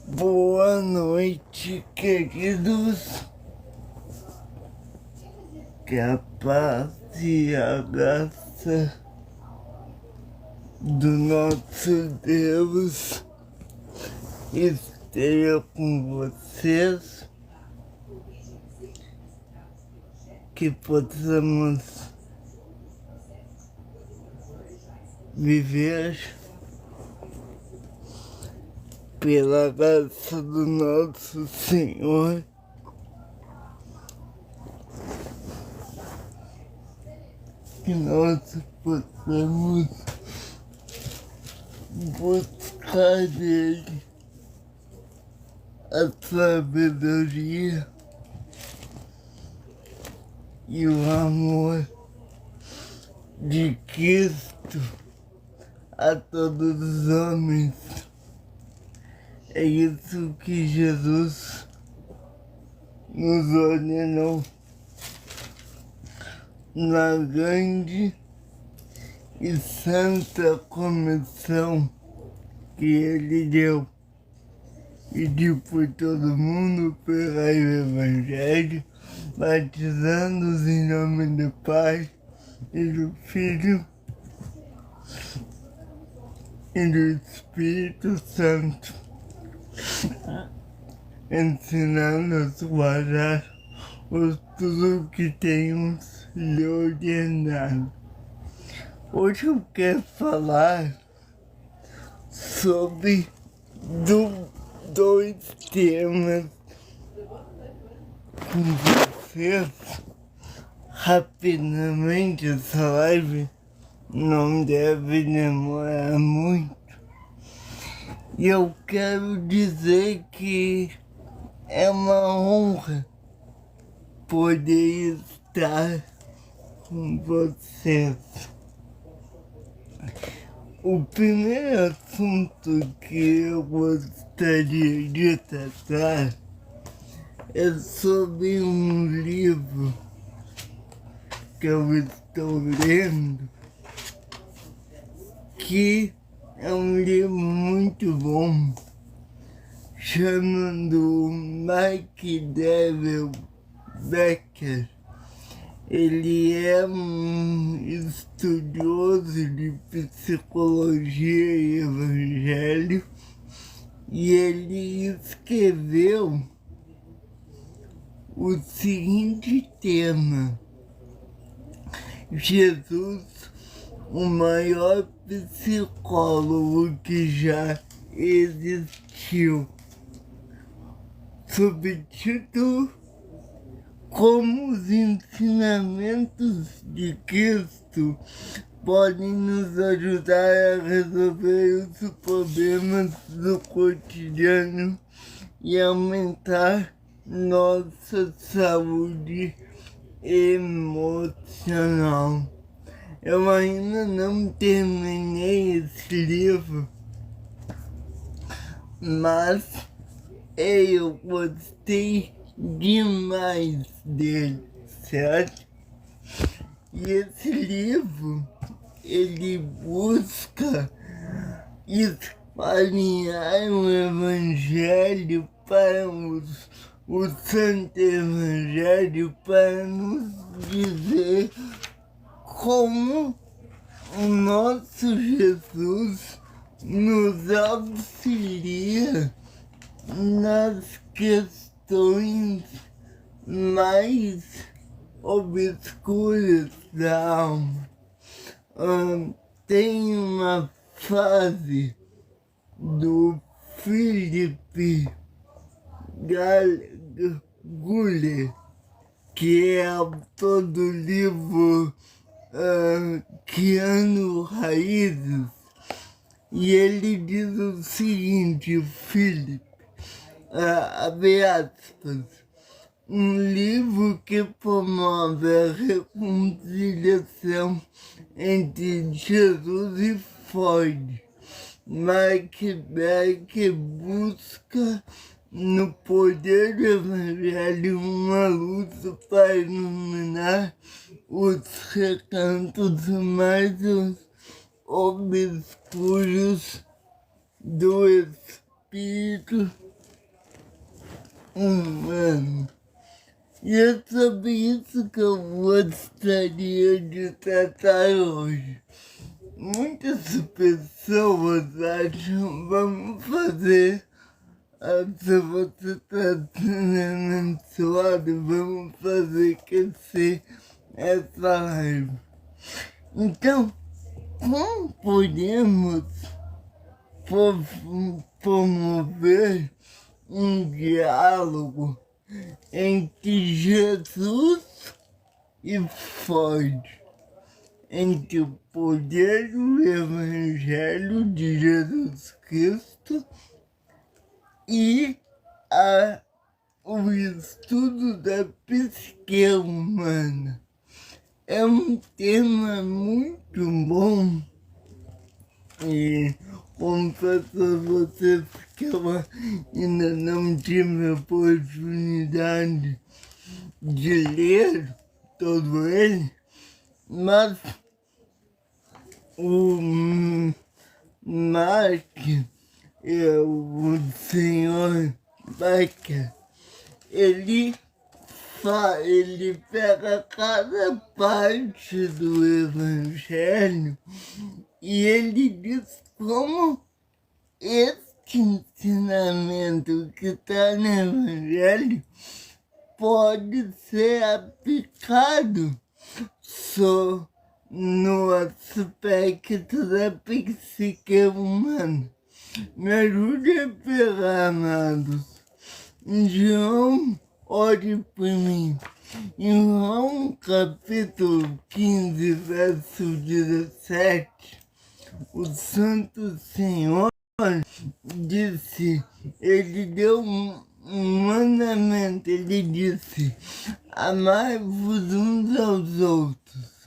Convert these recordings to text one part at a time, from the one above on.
Boa noite, queridos. Que a paz e a graça do nosso Deus esteja com vocês. Que possamos viver pela graça do nosso Senhor, que nós possamos buscar nele a sabedoria e o amor de Cristo a todos os homens. É isso que Jesus nos ordenou na grande e santa comissão que ele deu. E por todo mundo pregar o Evangelho, batizando-os em nome do Pai e do Filho e do Espírito Santo, ensinando-os a guardar tudo que tenho lhe ordenado. Hoje eu quero falar sobre dois temas com vocês. Rapidamente, essa live não deve demorar muito. E eu quero dizer que é uma honra poder estar com vocês. O primeiro assunto que eu gostaria de tratar é sobre um livro que eu estou lendo, que é um livro muito bom, chamado Mike Devil Becker. Ele é um estudioso de psicologia e evangelho, e ele escreveu o seguinte tema: Jesus, o maior psicólogo que já existiu. Subtítulo: Como os ensinamentos de Cristo podem nos ajudar a resolver os problemas do cotidiano e aumentar nossa saúde emocional. Eu ainda não terminei esse livro, mas eu gostei demais dele, certo? E esse livro, ele busca espalhar o Evangelho para o Santo Evangelho, para nos dizer como o nosso Jesus nos auxilia nas questões mais obscuras da alma. Tem uma frase do Philip Guller, que é autor do livro Criando Raízes, e ele diz o seguinte: Philip, abre aspas, um livro que promove a reconciliação entre Jesus e Freud. Maquiavel busca no poder do evangelho uma luz para iluminar os recantos mais obscuros do espírito humano. E é sobre isso que eu gostaria de tratar hoje. Muitas pessoas acham, vamos fazer, se você está sendo abençoado, vamos fazer crescer essa live. Então, como podemos promover um diálogo entre Jesus e Freud, entre o poder do Evangelho de Jesus Cristo e o estudo da psique humana? É um tema muito bom e confesso a vocês que eu ainda não tive a oportunidade de ler todo ele, mas o Mark, o senhor Becker, ele pega cada parte do Evangelho e ele diz como este ensinamento que está no Evangelho pode ser aplicado só no aspecto da psique humana. Me ajude a pegar, amados. João, ore por mim. Em João capítulo 15, verso 17, o Santo Senhor disse, ele deu um mandamento, ele disse, amai-vos uns aos outros.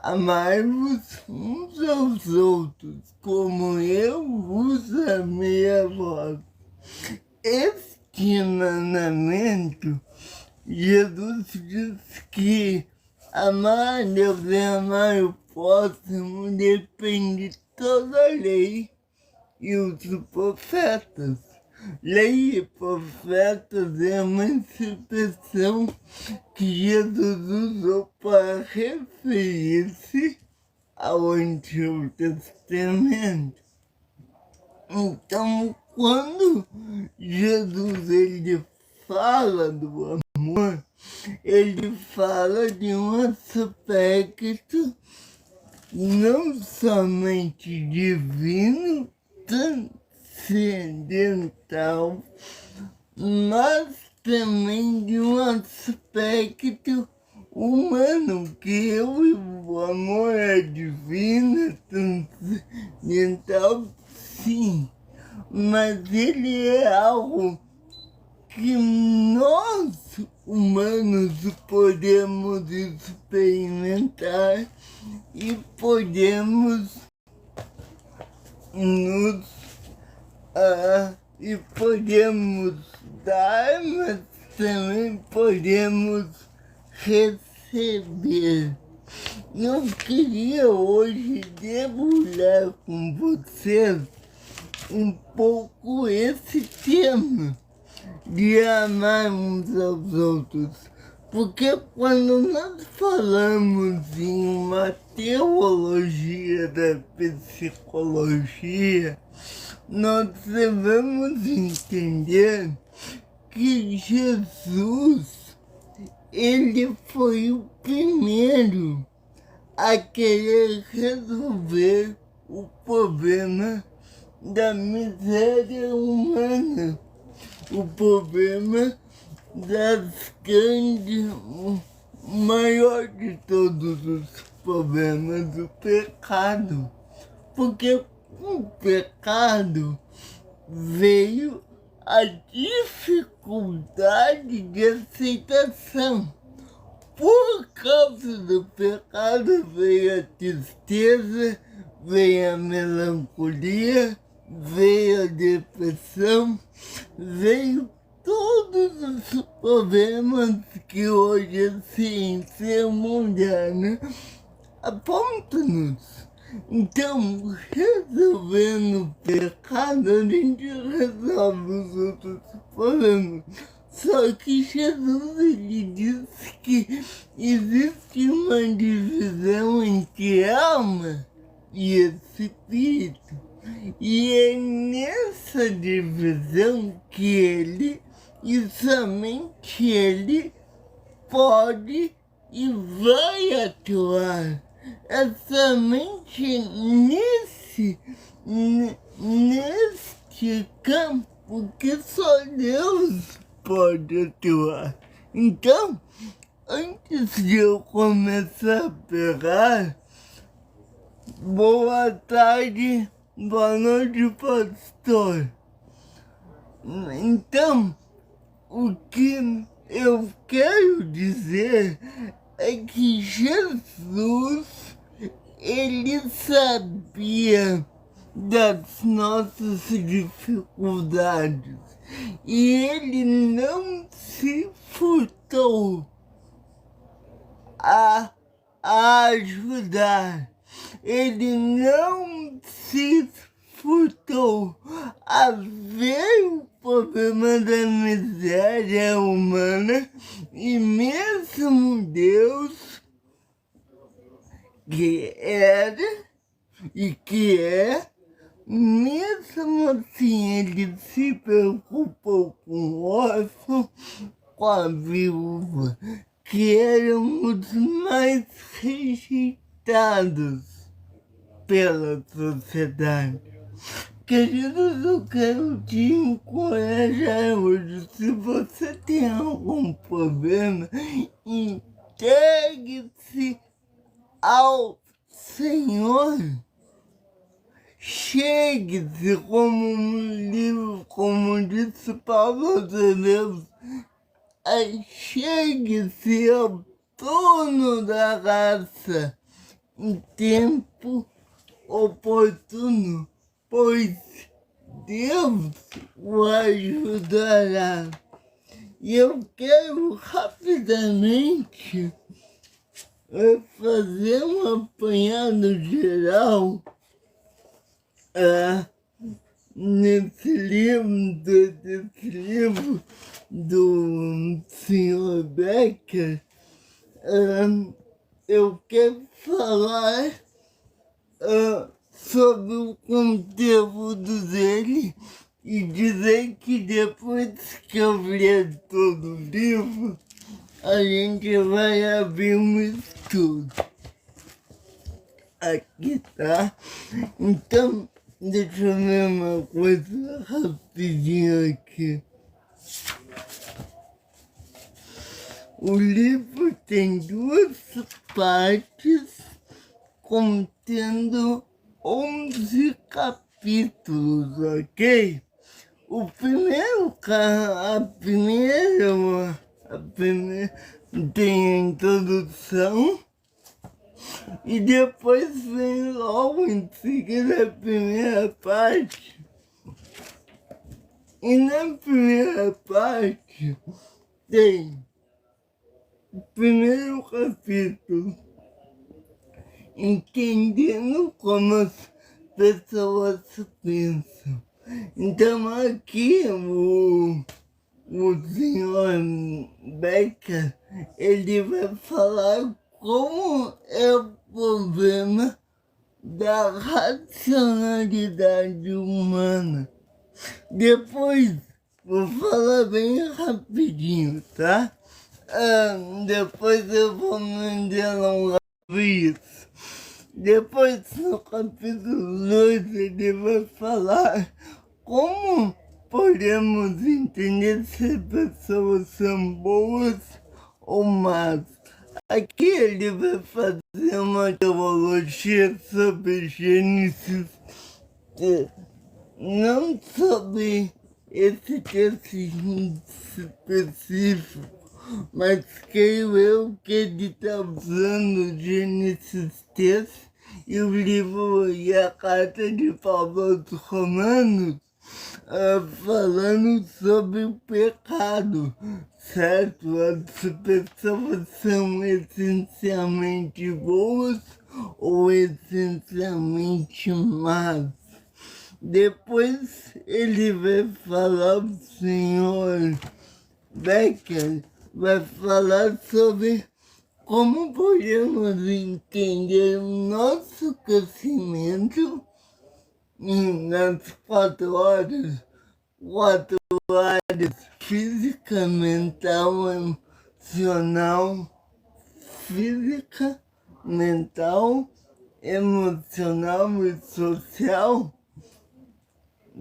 Amai-vos uns aos outros, como eu vos amei a vós. Este mandamento, Jesus disse que amar a Deus e amar o próximo depende de toda a lei e os profetas. Lei e profetas é uma expressão que Jesus usou para referir-se ao Antigo Testamento. Então, quando Jesus ele fala do amor, ele fala de um aspecto não somente divino, transcendental, mas também de um aspecto humano, que o amor é divino, transcendental, sim, mas ele é algo que nós, humanos, podemos experimentar e podemos dar, mas também podemos receber. Eu queria hoje debulhar com vocês um pouco esse tema de amar uns aos outros, porque quando nós falamos em uma teologia da psicologia, nós devemos entender que Jesus, ele foi o primeiro a querer resolver o problema da miséria humana, o problema das grandes, o maior de todos os problemas, o pecado. Porque o pecado veio a dificuldade de aceitação. Por causa do pecado veio a tristeza, veio a melancolia, veio a depressão, veio todos os problemas que hoje a ciência moderna aponta-nos. Então, resolvendo o pecado, a gente resolve os outros problemas. Só que Jesus, ele disse que existe uma divisão entre alma e espírito. E é nessa divisão que ele, e somente ele, pode e vai atuar. É somente neste campo que só Deus pode atuar. Então, antes de eu começar a pregar, boa tarde, boa noite, pastor. Então, o que eu quero dizer é que Jesus, ele sabia das nossas dificuldades e ele não se furtou a ajudar. Ele não se furtou a ver o problema da miséria humana e mesmo Deus, que era e que é, mesmo assim ele se preocupou com o órfão, com a viúva, que eram os mais rejeitados pela sociedade. Queridos, eu quero te encorajar hoje. Se você tem algum problema, entregue-se ao Senhor. Chegue-se como um livro, como disse Paulo aos Hebreus. Chegue-se ao trono da graça em tempo oportuno, pois Deus o ajudará. E eu quero rapidamente fazer um apanhado geral nesse livro do Sr. Becker. Eu quero falar sobre o conteúdo dele e dizer que depois que eu ler todo o livro, a gente vai abrir um estudo. Aqui, tá? Então, deixa eu ver uma coisa rapidinho aqui. O livro tem 2 partes, contendo 11 capítulos, ok? O primeiro, a primeira tem a introdução e depois vem logo em seguida a primeira parte. E na primeira parte tem o primeiro capítulo, entendendo como as pessoas pensam. Então aqui o senhor Becker, ele vai falar como é o problema da racionalidade humana. Depois, vou falar bem rapidinho, tá? Depois eu vou me delongar sobre isso. Depois, no capítulo 2, ele vai falar como podemos entender se as pessoas são boas ou más. Aqui ele vai fazer uma teologia sobre Gênesis, não sobre esse texto específico, mas creio eu que ele está usando Gênesis 3 E o livro e a carta de Paulo aos Romanos falando sobre o pecado, certo? As pessoas são essencialmente boas ou essencialmente más. Depois ele vai falar, o senhor Becker vai falar sobre como podemos entender o nosso crescimento nas 4 áreas: física, mental, emocional e social.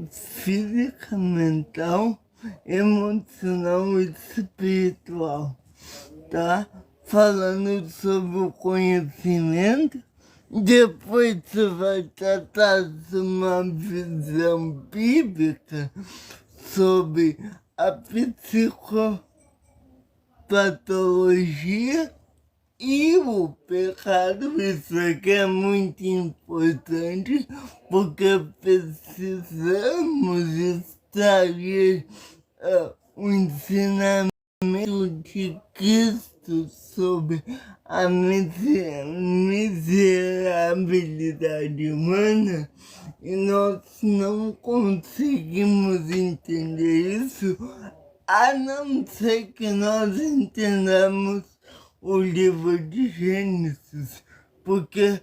Física, mental, emocional e espiritual, tá? Falando sobre o conhecimento. Depois você vai tratar de uma visão bíblica sobre a psicopatologia e o pecado. Isso aqui é muito importante, porque precisamos extrair o ensinamento de Cristo sobre a miserabilidade humana, e nós não conseguimos entender isso a não ser que nós entendamos o livro de Gênesis, porque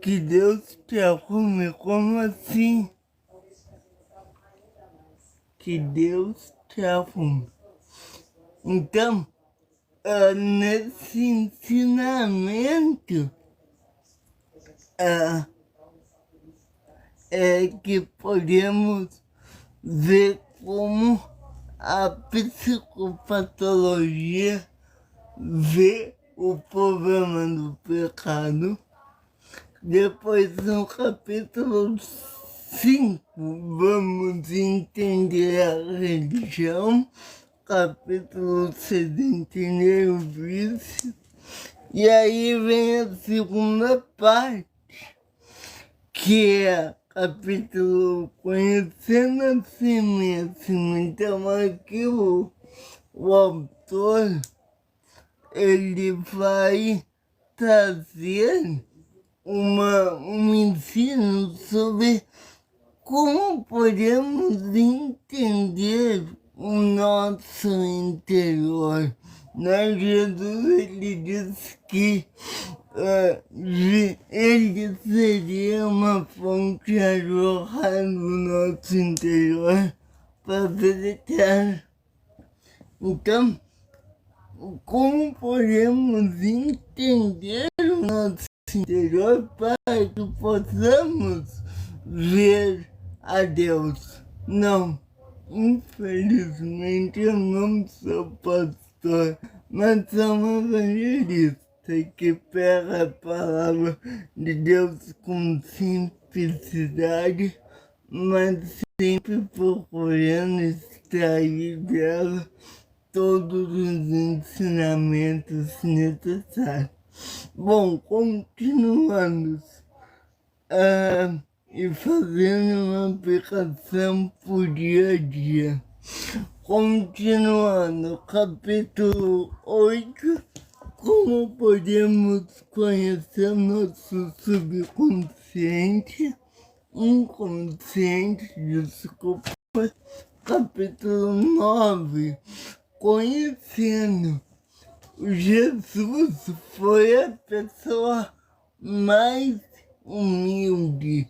que Deus te arrume. Como assim? Que Deus te arrume. Então, nesse ensinamento é que podemos ver como a psicopatologia vê o problema do pecado. Depois, no capítulo 5, vamos entender a religião. Capítulo 6, entender o vício. E aí vem a segunda parte, que é capítulo conhecendo a si mesmo. Então aqui o autor ele vai trazer um ensino sobre como podemos entender o nosso interior. Né? Jesus ele disse que ele seria uma fonte a jorrar no nosso interior para a vida eterna. Então, como podemos entender o nosso interior para que possamos ver a Deus? Não, infelizmente eu não sou pastor, mas sou um evangelista que pega a palavra de Deus com simplicidade, mas sempre procurando extrair dela todos os ensinamentos necessários. Bom, continuando e fazendo uma aplicação por dia a dia. Continuando, capítulo 8, como podemos conhecer nosso subconsciente, inconsciente, desculpa. Capítulo 9, conhecendo. Jesus foi a pessoa mais humilde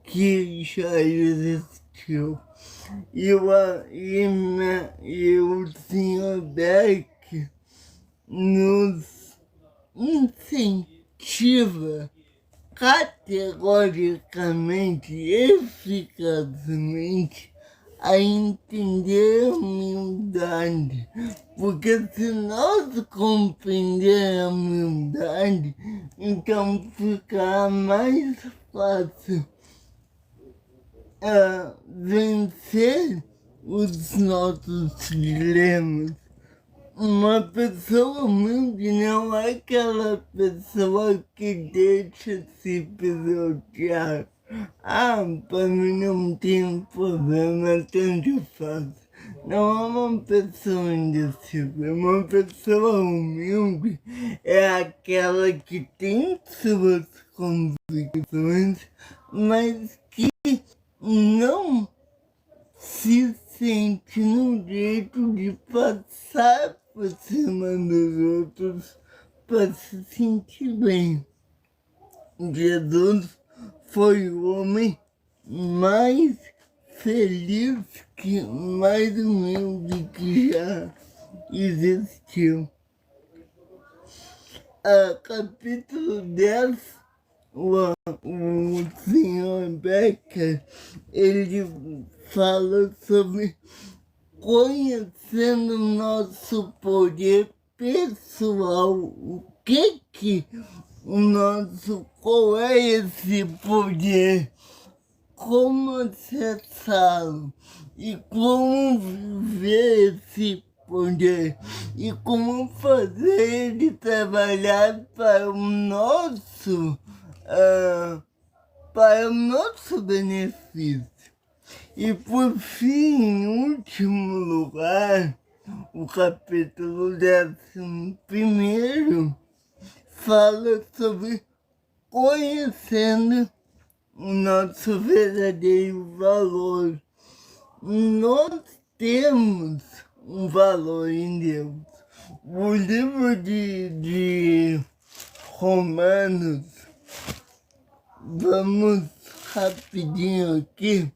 que já existiu. E o Sr. Beck nos incentiva categoricamente, eficazmente, a entender a humildade, porque se nós compreender a humildade, então ficará mais fácil vencer os nossos dilemas, uma pessoa humilde não é aquela pessoa que deixa se pisotear. Ah, para mim não tem problema, tanto faz. Não é uma pessoa indecisa, é uma pessoa humilde. É aquela que tem suas convicções, mas que não se sente no direito de passar por cima dos outros para se sentir bem. Jesus foi o homem mais feliz, mais humilde que já existiu. Capítulo 10, o senhor Becker, ele fala sobre conhecendo nosso poder pessoal. Qual é esse poder? Como acessá-lo? E como viver esse poder? E como fazer ele trabalhar para o nosso benefício? E por fim, em último lugar, o capítulo 11 fala sobre conhecendo o nosso verdadeiro valor. Nós temos um valor em Deus. O livro de Romanos, vamos rapidinho aqui.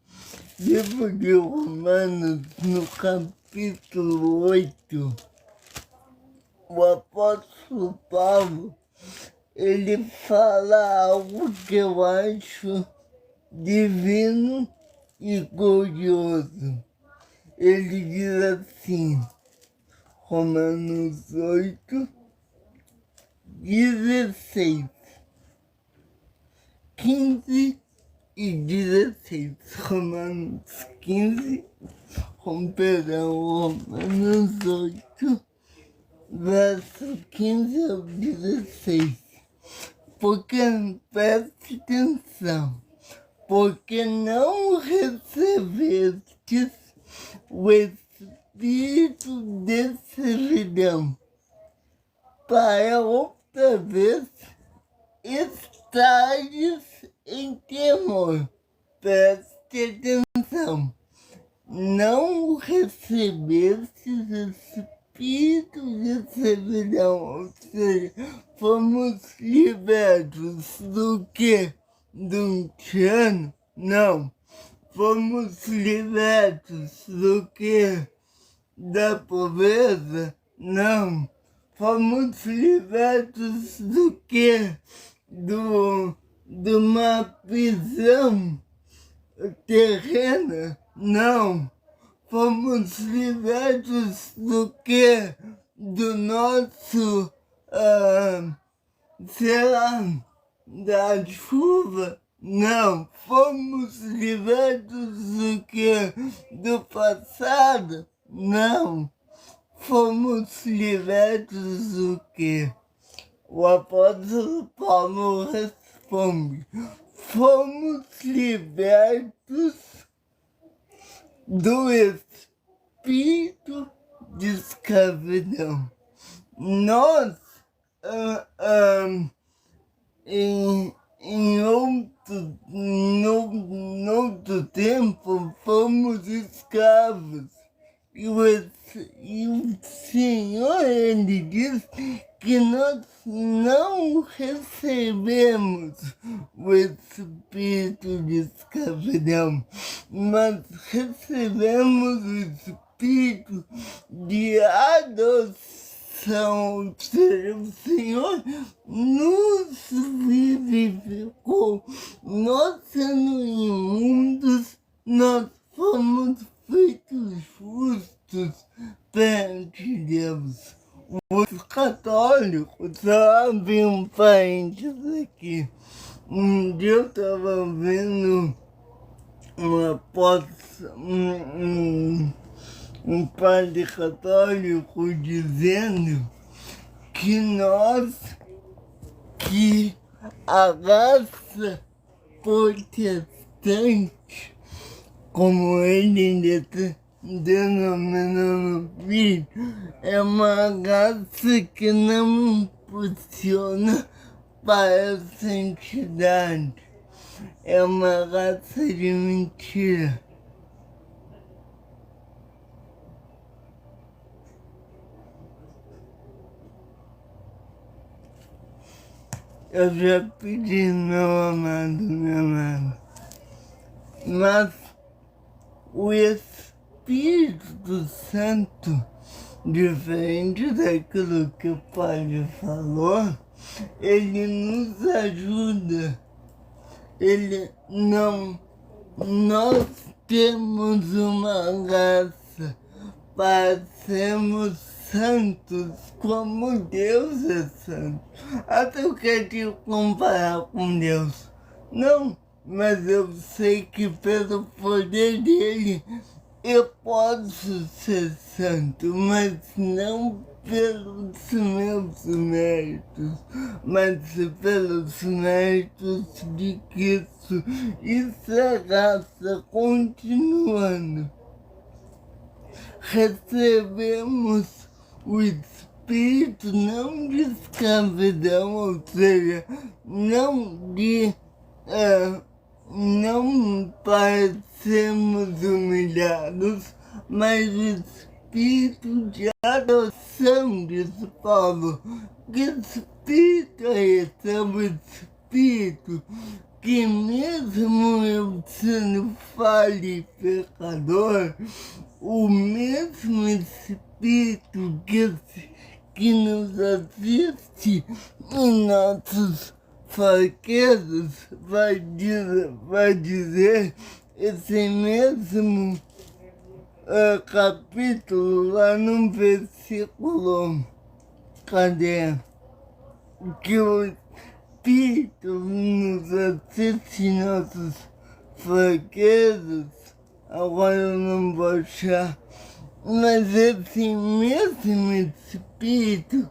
Livro de Romanos, no capítulo 8, o apóstolo Paulo, ele fala algo que eu acho divino e glorioso. Ele diz assim, Romanos 8, 16, 15 e 16, Romanos 15, Romanos 8, verso 15 ao 16. Porque, preste atenção, porque não recebestes o espírito de servidão, para outra vez estares em temor. Preste atenção, não recebestes espírito de servidão, ou seja, fomos libertos do quê? Do tirano? Não. Fomos libertos do quê? Da pobreza? Não. Fomos libertos do quê? De uma prisão terrena? Não. Fomos libertos do quê? Do nosso, da chuva? Não. Fomos libertos do quê? Do passado? Não. Fomos libertos do quê? O apóstolo Paulo responde, fomos libertos do espírito de escravidão. Nós, em outro tempo, fomos escravos. E o Senhor, ele diz que nós não recebemos o espírito de escravidão, mas recebemos o espírito de adoção. Ou seja, o Senhor nos vivificou. Nós, sendo imundos, nós fomos feitos justos perante Deus. Os católicos, sabe, um parênteses aqui. Um dia eu estava vendo um padre católico dizendo que a raça protestante, como ele denomina no vídeo, é uma raça que não funciona para a santidade. É uma raça de mentira. Eu já pedi, meu amado, minha amada, mas o Espírito Santo, diferente daquilo que o Padre falou, ele nos ajuda. Nós temos uma graça para sermos santos como Deus é santo. Até eu quero te comparar com Deus. Não, mas eu sei que pelo poder dele eu posso ser santo, mas não pelos meus méritos, mas pelos méritos de Cristo. Isso é graça continuando. Recebemos o Espírito não de escravidão, ou seja, não para sermos humilhados, mas o Espírito de adoção, diz Paulo. Que Espírito é esse? É o Espírito que mesmo eu sendo falho e pecador, o mesmo Espírito que nos assiste em nossos fraquezas, vai dizer esse mesmo capítulo lá no versículo, cadê? Que o Espírito nos assiste em nossas fraquezas. Agora eu não vou achar, mas esse mesmo Espírito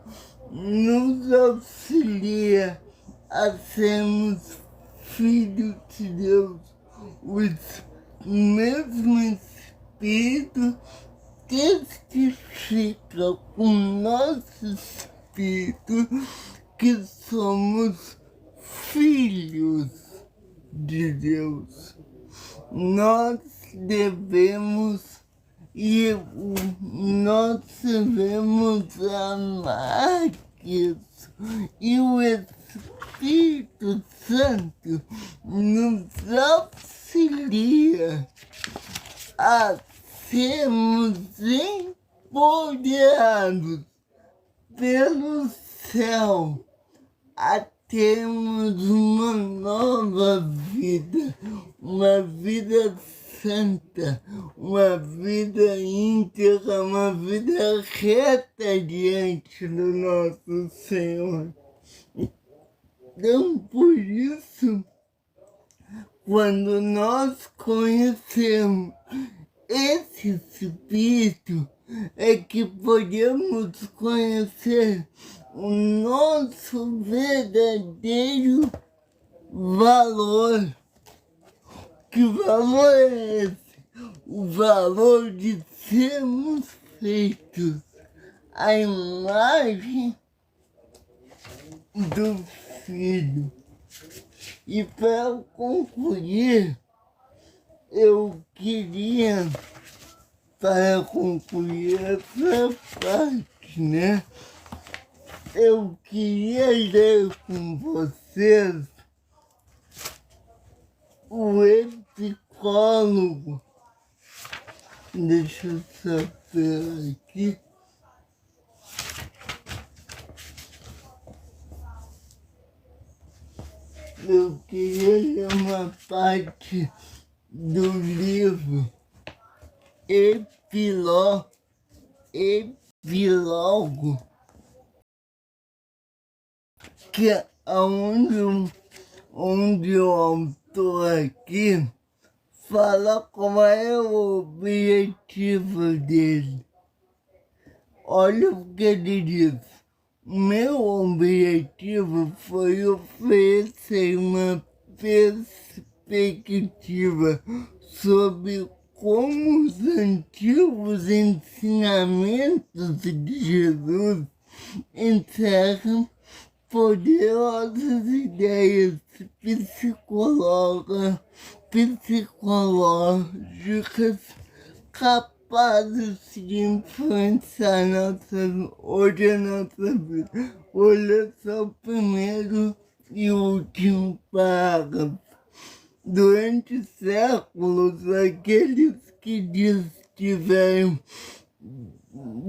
nos auxilia a sermos filhos de Deus. O mesmo Espírito testifica com o nosso Espírito que somos filhos de Deus. Nós devemos amar isso. E o Espírito Santo nos auxilia a sermos empoderados pelo céu, a termos uma nova vida, uma vida santa, uma vida íntegra, uma vida reta diante do nosso Senhor. Então, por isso, quando nós conhecemos esse Espírito, é que podemos conhecer o nosso verdadeiro valor. Que valor é esse? O valor de sermos feitos à imagem do Filho. E para concluir, eu queria, para concluir essa parte, né? Eu queria ler com vocês o psicólogo. Deixa eu só ver aqui. Eu queria ler uma parte do livro Epílogo, que é onde o autor aqui fala qual é o objetivo dele. Olha o que ele diz. Meu objetivo foi oferecer uma perspectiva sobre como os antigos ensinamentos de Jesus encerram poderosas ideias psicológicas capazes de influenciar hoje a nossa vida. Olha só o primeiro e último parágrafo. Durante séculos, aqueles que estiveram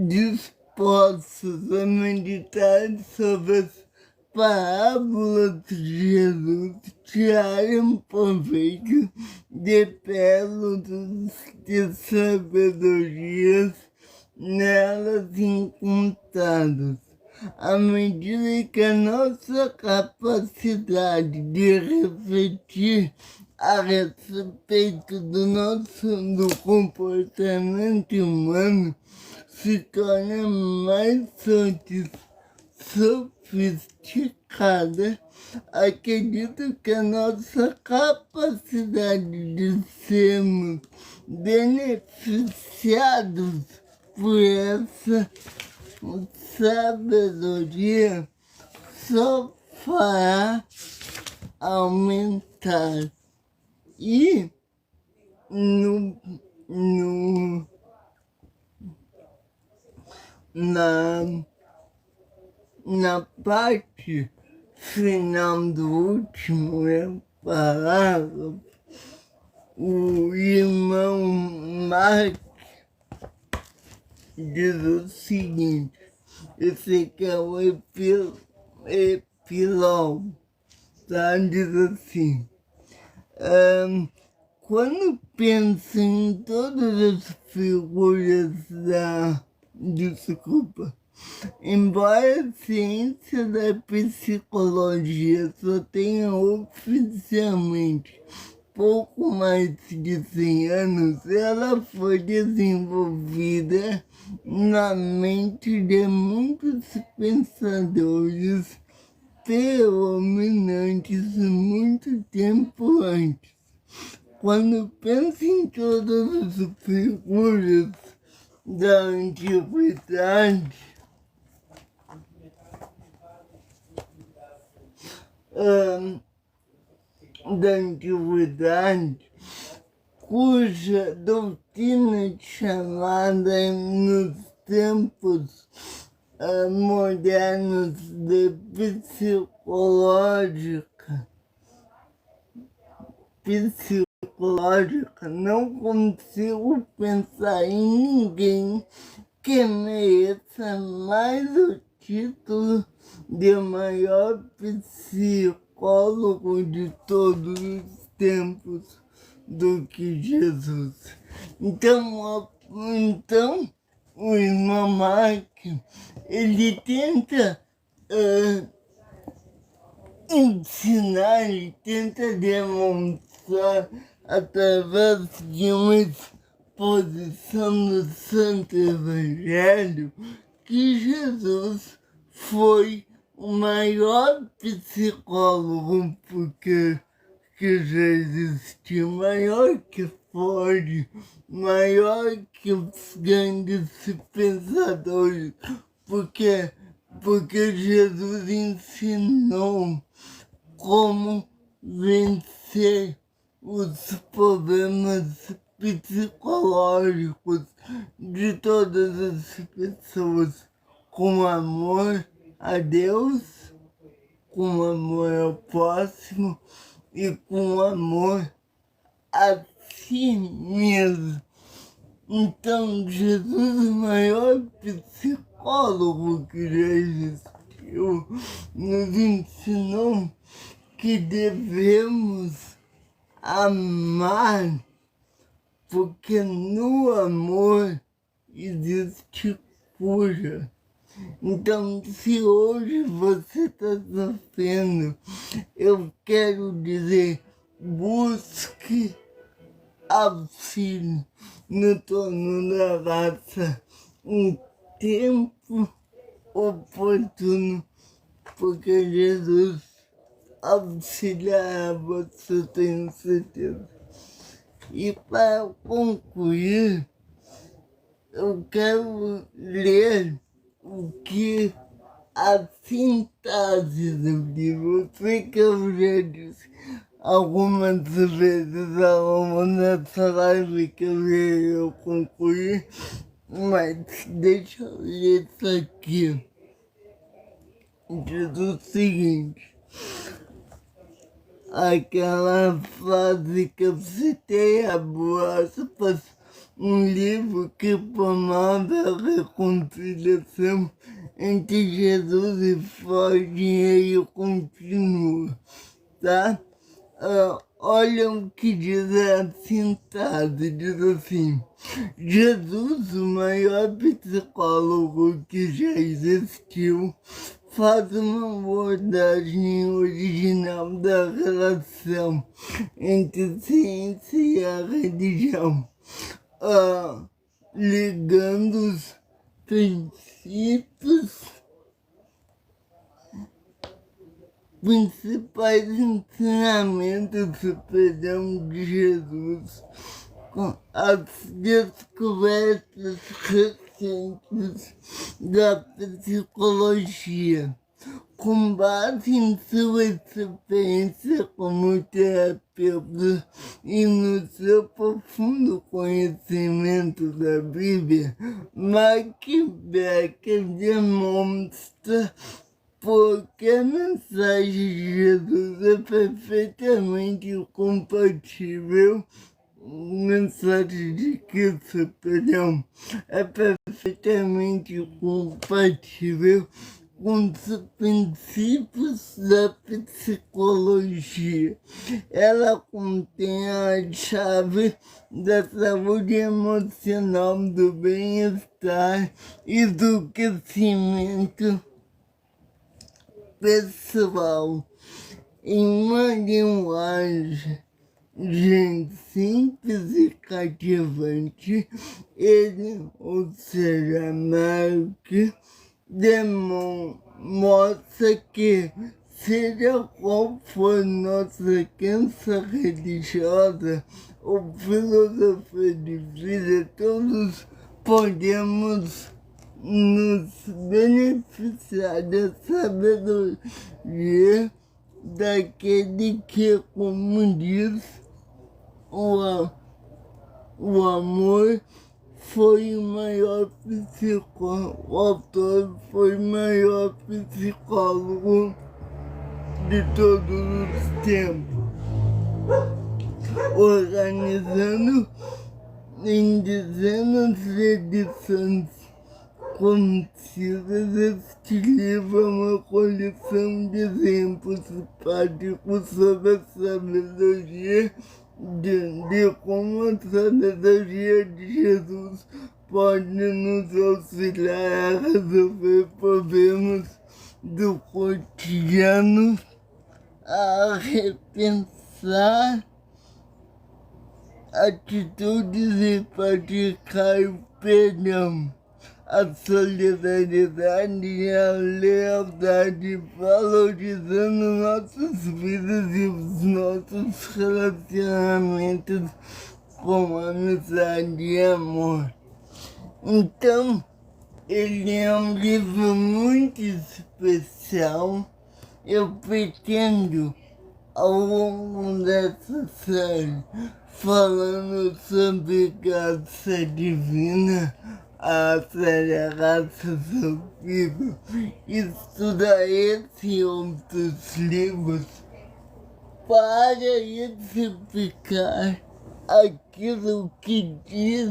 dispostos a meditar sobre as parábolas de Jesus tiraram proveito de pérolas de sabedorias nelas encontradas. À medida que a nossa capacidade de refletir a respeito do comportamento humano se torna mais sofisticada, acredito que a nossa capacidade de sermos beneficiados por essa sabedoria só fará aumentar. E na parte final do último parágrafo, o irmão Mark diz o seguinte, esse aqui é o epílogo, tá? Diz assim, quando penso em todas as figuras embora a ciência da psicologia só tenha oficialmente pouco mais de 100 anos, ela foi desenvolvida na mente de muitos pensadores predominantes muito tempo antes. Quando penso em todas as figuras da antiguidade, cuja doutrina chamada nos tempos modernos de psicológica, não consigo pensar em ninguém que mereça mais o título de maior psicólogo de todos os tempos do que Jesus. Então o irmão Mark, ele tenta ensinar, ele tenta demonstrar através de uma exposição do Santo Evangelho que Jesus foi o maior psicólogo que já existiu, maior que Freud, maior que os grandes pensadores, porque Jesus ensinou como vencer os problemas psicológicos de todas as pessoas com amor a Deus, com amor ao próximo e com amor a si mesmo. Então, Jesus, o maior psicólogo que já existiu, nos ensinou que devemos amar, porque no amor existe cura. Então, se hoje você está sofrendo, eu quero dizer, busque auxílio no torno da raça, um tempo oportuno, porque Jesus auxiliará você, eu tenho certeza. E para concluir, eu quero ler o que a síntese do livro. Eu sei que eu já disse algumas vezes ao longo dessa live que eu concluí, mas deixa eu ler isso aqui. Diz o seguinte: aquela frase que eu citei, abre aspas, um livro que promove a reconciliação entre Jesus e Freud, e ele continua, tá? Olha o que diz a síntese, diz assim: Jesus, o maior psicólogo que já existiu, faz uma abordagem original da relação entre ciência e a religião, ligando os principais ensinamentos de Jesus com as descobertas recentes da psicologia, com base em sua experiência como terapeuta e no seu profundo conhecimento da Bíblia. Mark Becker demonstra porque a mensagem de Jesus é perfeitamente compatível, mensagem de Cristo, perdão, é perfeitamente compatível com os princípios da psicologia. Ela contém a chave da saúde emocional, do bem-estar e do crescimento pessoal, em uma linguagem simples e cativante. Ele, ou seja, Mark, demonstra que, seja qual for nossa crença religiosa ou filosofia de vida, todos podemos nos beneficiar da sabedoria daquele que, como diz, o amor foi o maior psicólogo, o autor foi o maior psicólogo de todos os tempos, organizando em dezenas de edições contidas. Este livro é uma coleção de exemplos práticos sobre a sabedoria de como a sabedoria de Jesus pode nos auxiliar a resolver problemas do cotidiano, a repensar atitudes e praticar o perdão, a solidariedade e a lealdade, valorizando nossas vidas e os nossos relacionamentos com amizade e amor. Então, ele é um livro muito especial. Eu pretendo, ao longo dessa série, falando sobre graça divina, a série Graça Sofrível, estudar esse e outros livros para identificar aquilo que diz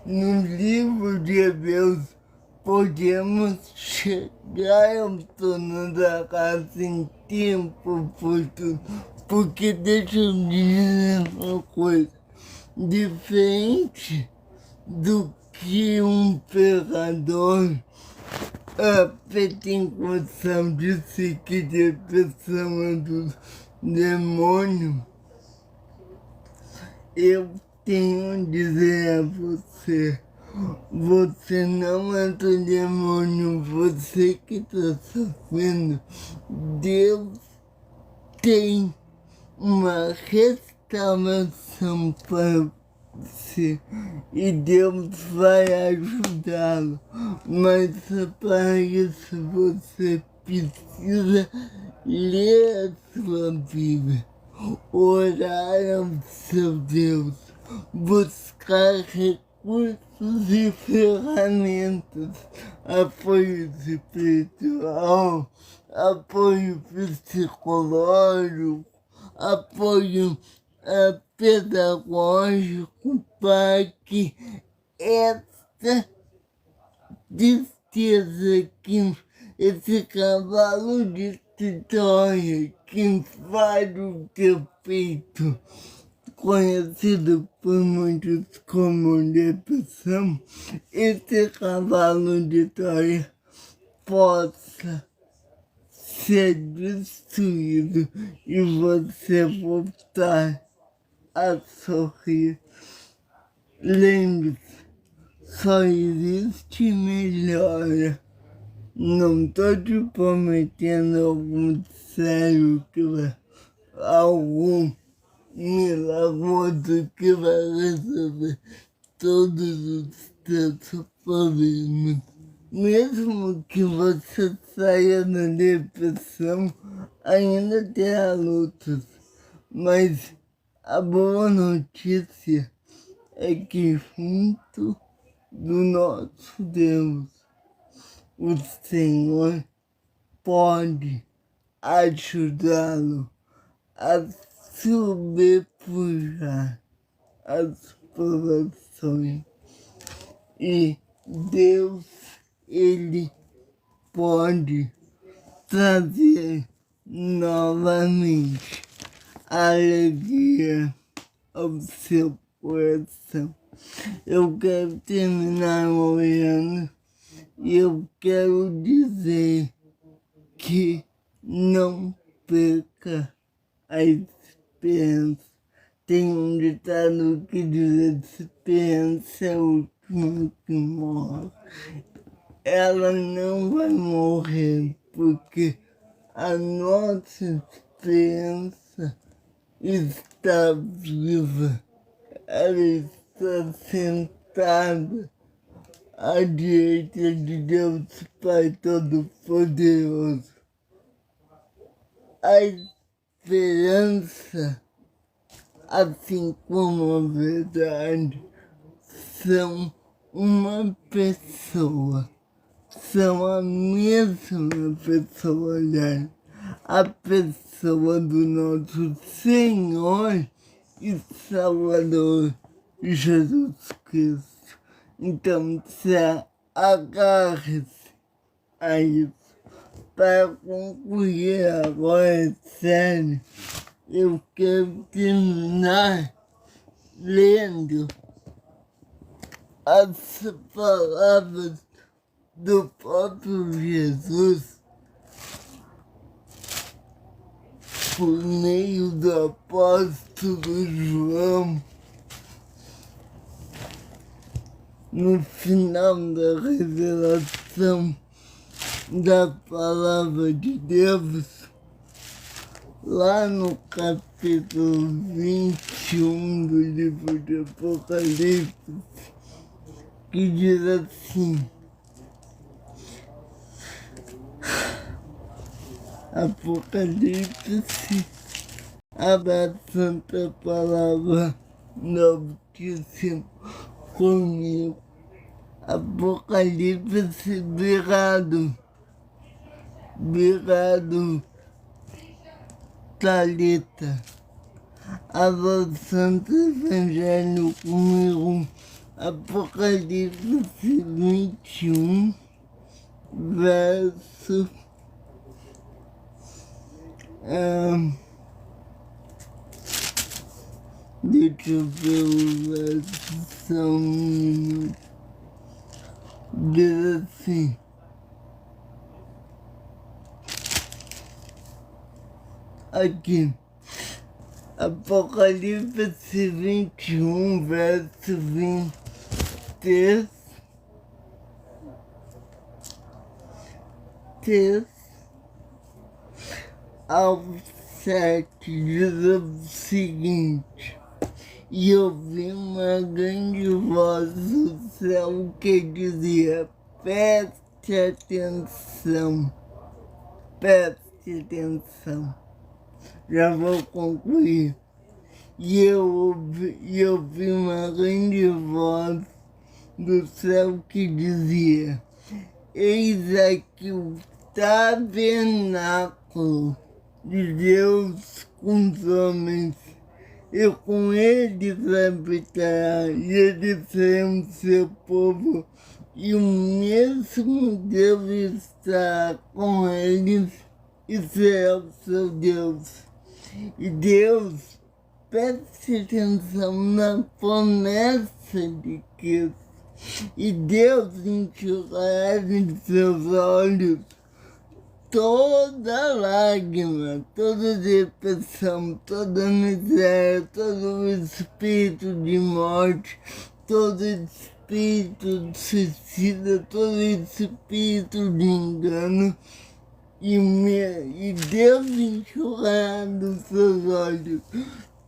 no livro de Hebreus. Podemos chegar ao trono da graça em tempo oportuno, porque deixa eu dizer uma coisa, diferente do que um pecador pretensão de si, que depressão é do demônio, eu tenho a dizer a você. Você não é do demônio, você que está sofrendo. Deus tem uma restauração para você e Deus vai ajudá-lo. Mas para isso você precisa ler a sua Bíblia, orar ao seu Deus, buscar recursos e ferramentas, apoio espiritual, apoio psicológico, apoio pedagógico para que essa tristeza, que esse cavalo de Troia que invade o teu peito, conhecido por muitos como depressão, esse cavalo de Troia possa ser destruído e você voltar a sorrir. Lembre-se, só existe melhora. Não tô te prometendo algo sério algum milagroso que vai resolver todos os teus problemas. Mesmo que você saia da depressão, ainda terá lutas. Mas a boa notícia é que junto do nosso Deus, o Senhor pode ajudá-lo a sobrepujar as provações. E Deus, Ele pode trazer novamente alegria ao seu coração. Eu quero terminar orando e eu quero dizer que não perca a esperança. Tem um ditado que diz: a esperança é a última que morre. Ela não vai morrer porque a nossa esperança está viva. Ela está sentada à direita de Deus Pai Todo-Poderoso. A esperança, assim como a verdade, são uma pessoa, são a mesma pessoa, aliás, a pessoa do nosso Senhor e Salvador Jesus Cristo. Então, agarre-se a isso. Para concluir agora, sério, eu quero terminar lendo as palavras do próprio Jesus por meio do apóstolo João, no final da revelação da palavra de Deus, lá no capítulo 21 do livro de Apocalipse, que diz assim: Apocalipse, abra a santa palavra do Altíssimo comigo. Apocalipse, obrigado, Thalita. Abra o Santo Evangelho comigo. Apocalipse 21, verso deixa eu ver o verso, só um minuto. Diz assim: aqui, Apocalipse 21, verso 23. Ao 7 diz o seguinte: e eu vi uma grande voz do céu que dizia: preste atenção, já vou concluir. E eu ouvi uma grande voz do céu que dizia: eis aqui o tabernáculo de Deus com os homens, e com eles habitará, e eles serão seu povo, e o mesmo Deus está com eles, e será o seu Deus. E Deus, preste atenção na promessa de Cristo, e Deus enxugará de seus olhos toda lágrima, toda depressão, toda miséria, todo espírito de morte, todo espírito de suicida, todo espírito de engano, e Deus enxugará dos seus olhos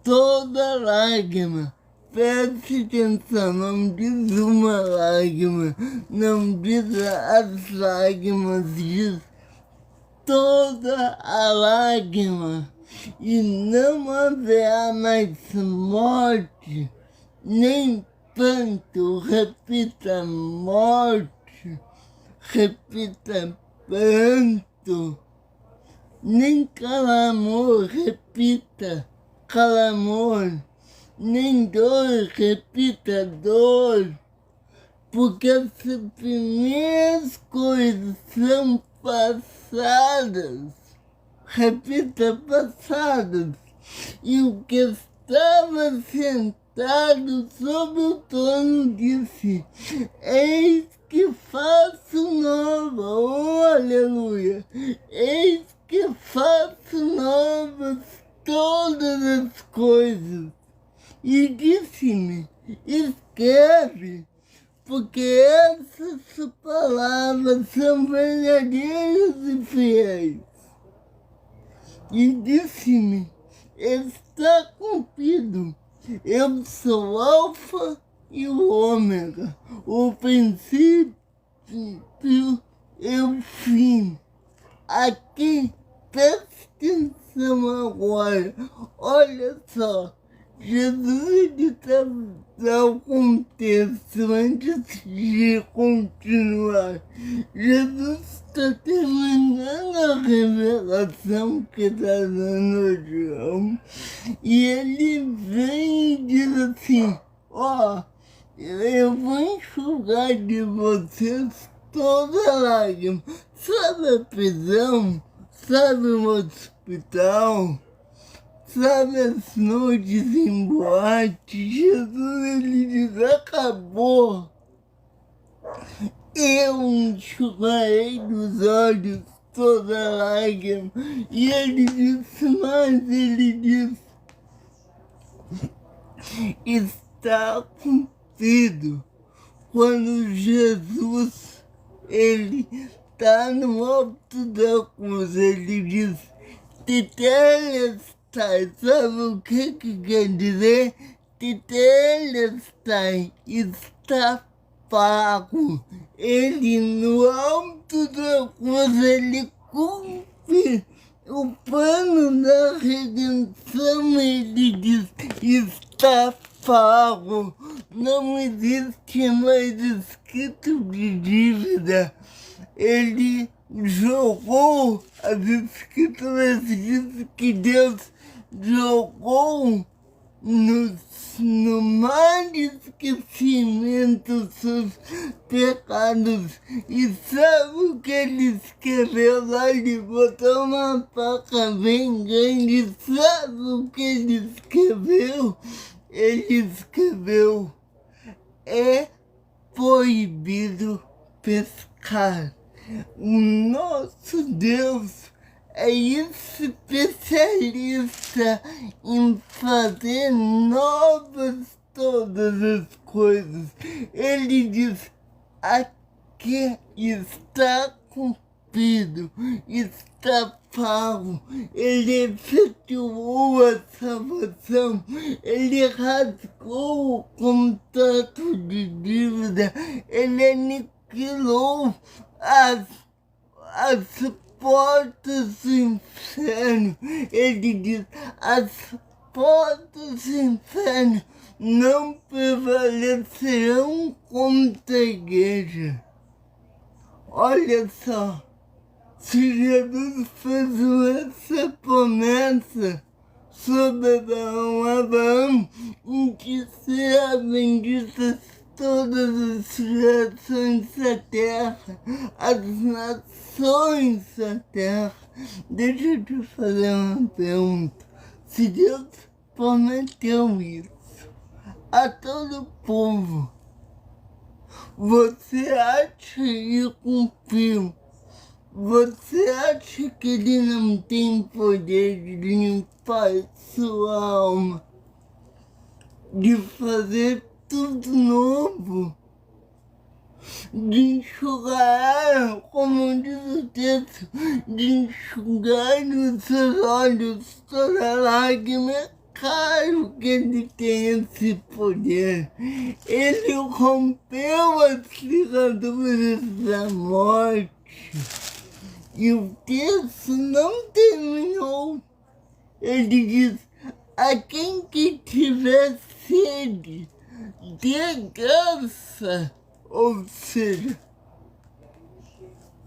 toda lágrima. Preste atenção, não diz uma lágrima, não diz as lágrimas, diz toda a lágrima, e não haverá mais morte, nem pranto, repita, morte, repita, pranto, nem clamor, repita, clamor, nem dor, repita, dor, porque as primeiras coisas são passadas, repita, passadas, e o que estava sentado sobre o trono disse: eis que faço nova, oh, aleluia, eis que faço novas todas as coisas, e disse-me: escreve, porque essas palavras são verdadeiras e fiéis. E disse-me: está cumprido, eu sou o Alfa e o Ômega, o princípio e o fim. Aqui, preste atenção agora, olha só. Jesus está no contexto antes de continuar. Jesus está terminando a revelação que está dando a João, e ele vem e diz assim: ó, eu vou enxugar de vocês toda lágrima. Sabe a prisão? Sabe o hospital? Sabe as noites em boate? Jesus, ele diz: acabou. Eu enxugarei dos olhos toda lágrima. E ele disse mais, ele disse: está cumprido. Quando Jesus, ele está no alto da cruz, ele diz: tetelestai. Sabe o que quer dizer? Tetelestai, está pago. Ele no alto da cruz, ele cumpre o plano da redenção, ele diz: está pago. Não existe mais escrito de dívida. Ele jogou, as escrituras dizem que Deus jogou no mar de esquecimento seus pecados. E sabe o que ele escreveu lá? Ele botou uma placa bem grande. Sabe o que ele escreveu? Ele escreveu: é proibido pescar. O nosso Deus é especialista em fazer novas todas as coisas. Ele diz: aqui está cumprido, está pago. Ele efetuou a salvação, ele rasgou o contrato de dívida, ele aniquilou as portas do inferno. Ele diz: as portas do inferno não prevalecerão contra a igreja. Olha só, se Jesus fez essa promessa sobre Abraão, em que será bendita todas as gerações da terra, as nações da terra. Deixa eu te fazer uma pergunta. Se Deus prometeu isso a todo o povo, você acha que ele cumpriu? Você acha que ele não tem poder de limpar sua alma, de fazer tudo novo, de enxugar, como diz o texto, de enxugar nos seus olhos toda lágrima? Claro que ele tem esse poder. Ele rompeu as ligaduras da morte. E o texto não terminou. Ele diz: a quem que tiver sede, dê graça, ou seja,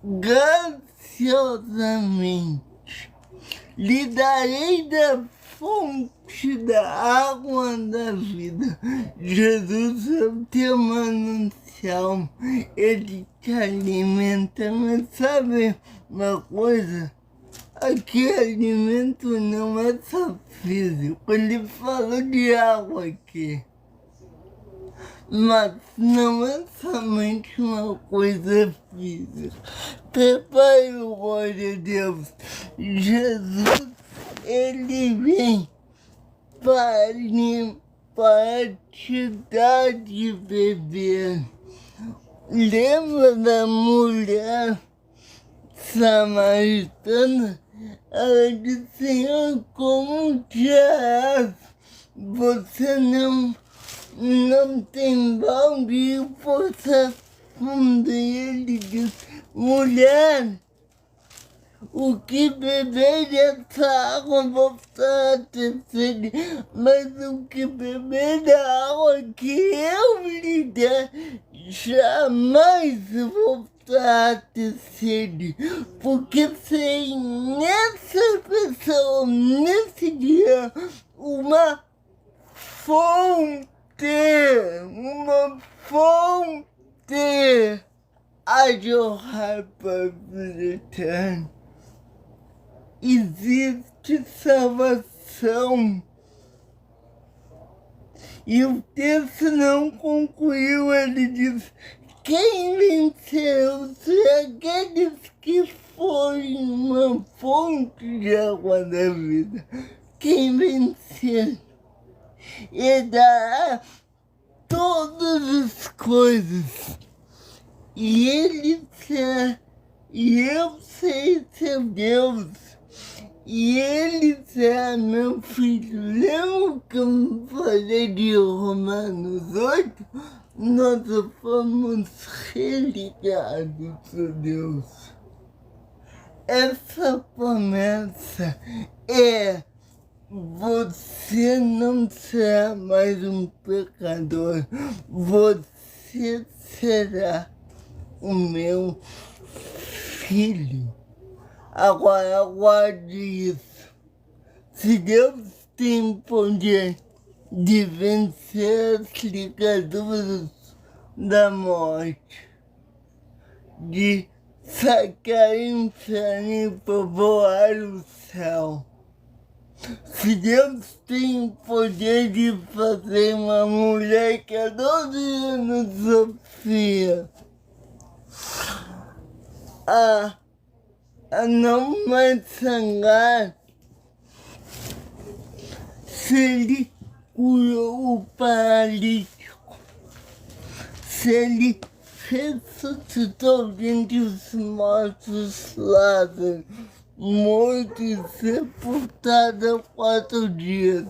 graciosamente, lhe darei da fonte da água da vida. Jesus é o teu manancial, ele te alimenta. Mas sabe uma coisa? Aqui alimento não é só físico. Ele fala de água aqui, mas não é somente uma coisa física. Prepare, glória a Deus. Jesus, ele vem para te dar de beber. Lembra da mulher samaritana? Ela disse: Senhor, como que é? Você não tem balde e poça funda. E ele disse: mulher, o que beber dessa água voltará a ter sede, mas o que beber da água que eu lhe der jamais voltará a ter sede. Porque sem essa pessoa, nesse dia, uma fonte a jorrar para a vida eterna. Existe salvação. E o texto não concluiu, ele diz: quem venceu será aqueles que forem uma fonte de água da vida. Quem vencer dará todas as coisas. E ele será, e eu serei seu Deus. E ele será meu filho. Lembra que eu falei de Romanos 8? Nós fomos religados a Deus. Essa promessa é: você não será mais um pecador. Você será o meu filho. Agora guarde isso. Se Deus tem poder de vencer as ligaduras da morte, de sacar o inferno e povoar o céu, se Deus tem o poder de fazer uma mulher que há 12 anos sofria a não mais sangrar. Se ele curou o paralítico, se ele ressuscitou dentre os mortos Lázaro, morto e sepultado há 4 dias.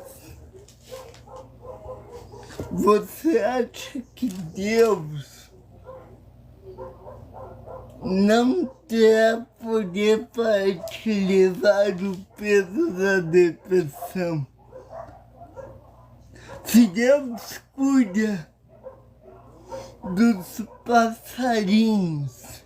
Você acha que Deus não terá poder para te livrar do peso da depressão? Se Deus cuida dos passarinhos,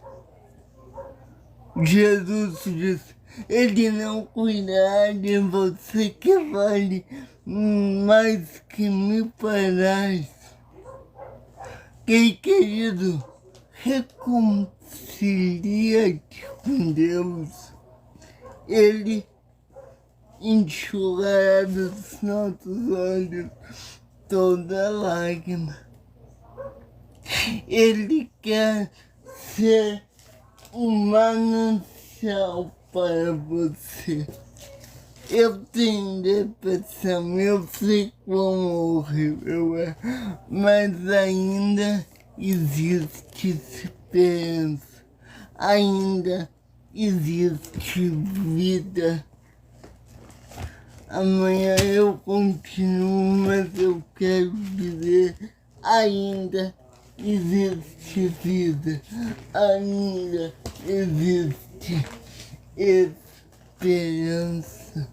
Jesus disse, Ele não cuidará de você que vale mais que 1000 parais. Querido, reconcilia-te com Deus. Ele enxugará dos nossos olhos toda lágrima. Ele quer ser um manancial para você. Eu tenho depressão, eu sei como horrível é, mas ainda existe esperança, ainda existe vida. Amanhã eu continuo, mas eu quero dizer, ainda existe vida, ainda existe esperança.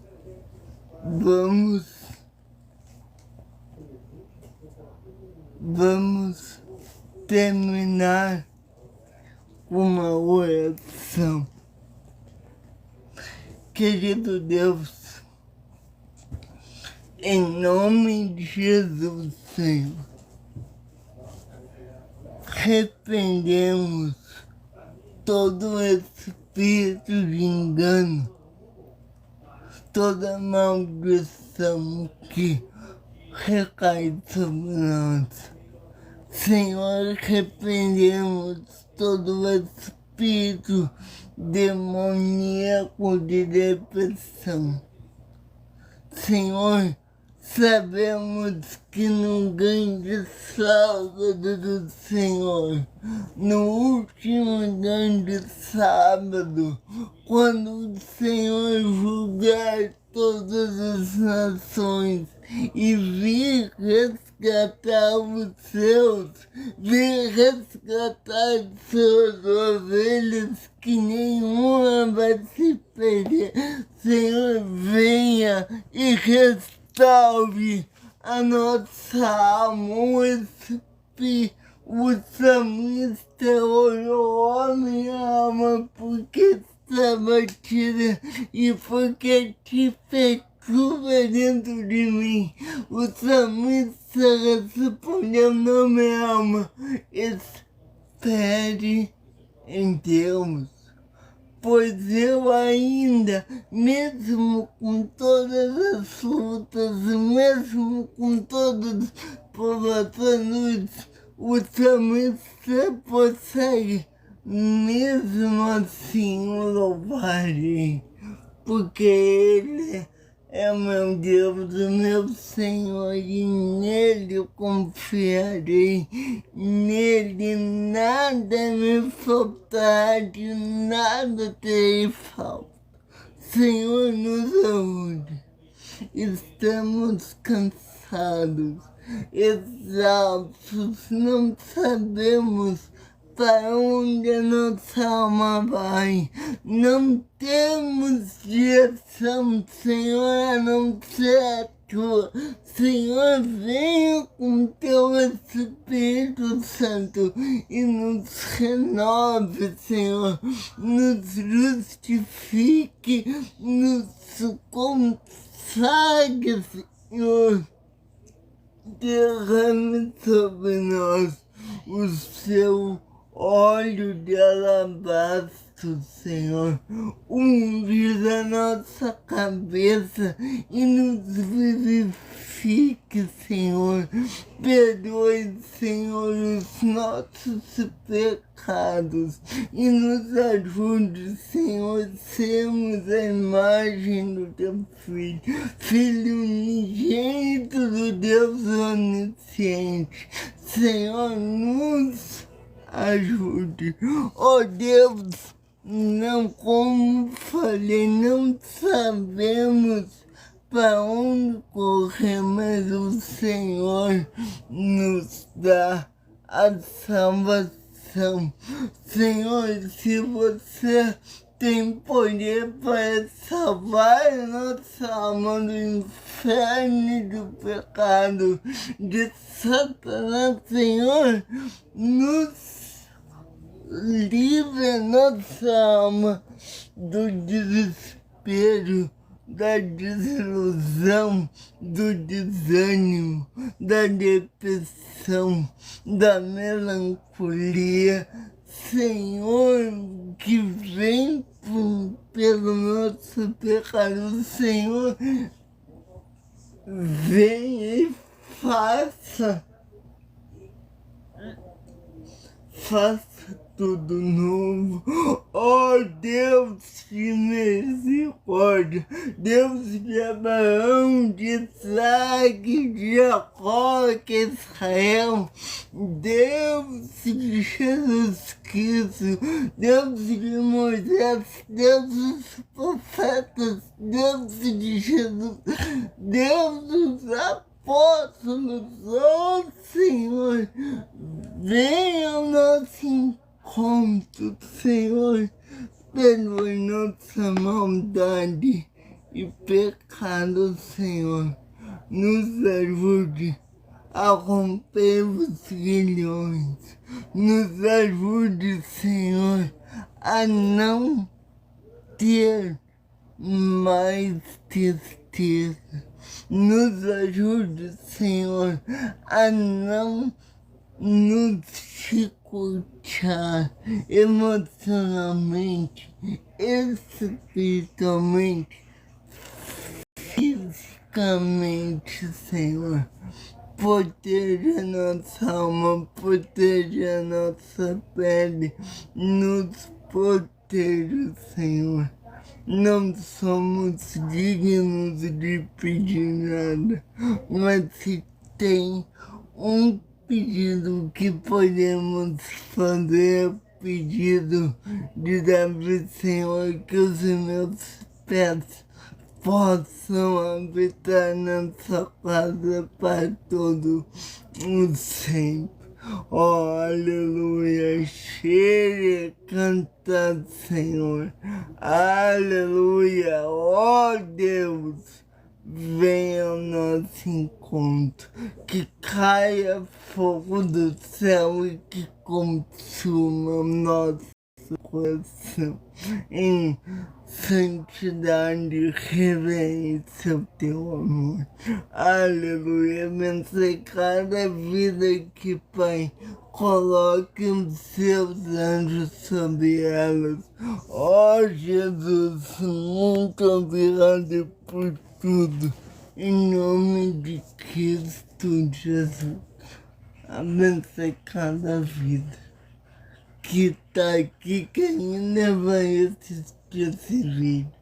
Vamos terminar com uma oração. Querido Deus, em nome de Jesus, Senhor, repreendemos todo espírito de engano, toda maldição que recai sobre nós. Senhor, repreendemos todo espírito demoníaco de depressão. Senhor, sabemos que no grande sábado do Senhor, no último grande sábado, quando o Senhor julgar todas as nações e vir resgatar os seus, vir resgatar suas ovelhas, que nenhuma vai se perder. Senhor, venha e restaure a nossa alma. O salmista orou, ó minha alma, porque está batida e porque te perturba dentro de mim. O salmista respondeu, não, minha alma, espere em Deus, pois eu ainda, mesmo com todas as lutas, mesmo com todas as provações, o salmista prossegue, mesmo assim o louvarei, porque Ele é o meu Deus, o meu Senhor, e nele eu confiarei, nele nada me faltará, de nada terei falta. Senhor, nos ajude. Estamos cansados, exaustos, não sabemos para onde a nossa alma vai. Não temos direção, Senhor, a não ser a tua. Senhor, venha com teu Espírito Santo e nos renove, Senhor. Nos justifique, nos consagre, Senhor. Derrame sobre nós o seu óleo de alabastro, Senhor, unge a nossa cabeça e nos vivifique, Senhor. Perdoe, Senhor, os nossos pecados e nos ajude, Senhor, sermos a imagem do Teu Filho, Filho unigênito do Deus onisciente. Senhor, nos ajude. Oh Deus, não, como falei, não sabemos para onde correr, mas o Senhor nos dá a salvação. Senhor, se você tem poder para salvar nossa alma do inferno e do pecado de Satanás, Senhor, nos livre nossa alma do desespero, da desilusão, do desânimo, da depressão, da melancolia. Senhor, que vem pelo nosso pecado, Senhor, venha e faça tudo novo. Oh Deus de misericórdia, Deus de Abraão, de Isaac, de Jacó, que é Israel, Deus de Jesus Cristo, Deus de Moisés, Deus dos profetas, Deus de Jesus, Deus dos apóstolos, oh Senhor, venha ao nosso encontro, Senhor, perdoe nossa maldade e pecado, Senhor, nos ajude a romper os grilhões, nos ajude, Senhor, a não ter mais tristeza. Nos ajude, Senhor, a não nos chicotear emocionalmente, espiritualmente, fisicamente, Senhor. Proteja nossa alma, proteja nossa pele, nos proteja, Senhor. Não somos dignos de pedir nada, mas se tem um pedido que podemos fazer, pedido de Davi, Senhor, que os meus pés possam habitar nessa casa para todo o sempre. Oh, aleluia, cheire canta, Senhor, aleluia, oh Deus, venha ao nosso encontro, que caia fogo do céu e que consuma nosso coração em santidade e reverência ao teu amor. Aleluia, abençoe cada vida que, Pai, coloque os seus anjos sobre elas. Ó Jesus, muito obrigado por tudo. Em nome de Cristo Jesus, abençoe cada vida que tá aqui, que ainda vai assistir esse vídeo.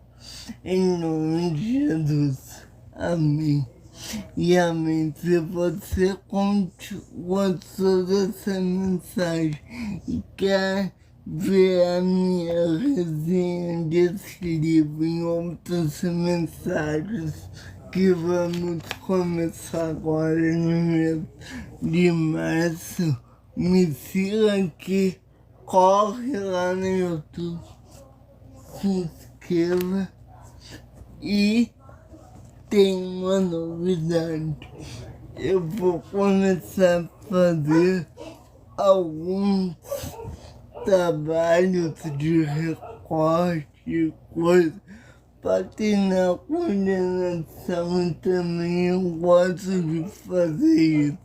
Em nome de Jesus. Amém. E amém. Se você gostou dessa mensagem e quer ver a minha resenha desse livro em outras mensagens que vamos começar agora no mês de março, me siga aqui. Corre lá no YouTube, se inscreva e tem uma novidade. Eu vou começar a fazer alguns trabalhos de recorte e coisa para treinar coordenação também. Eu gosto de fazer isso.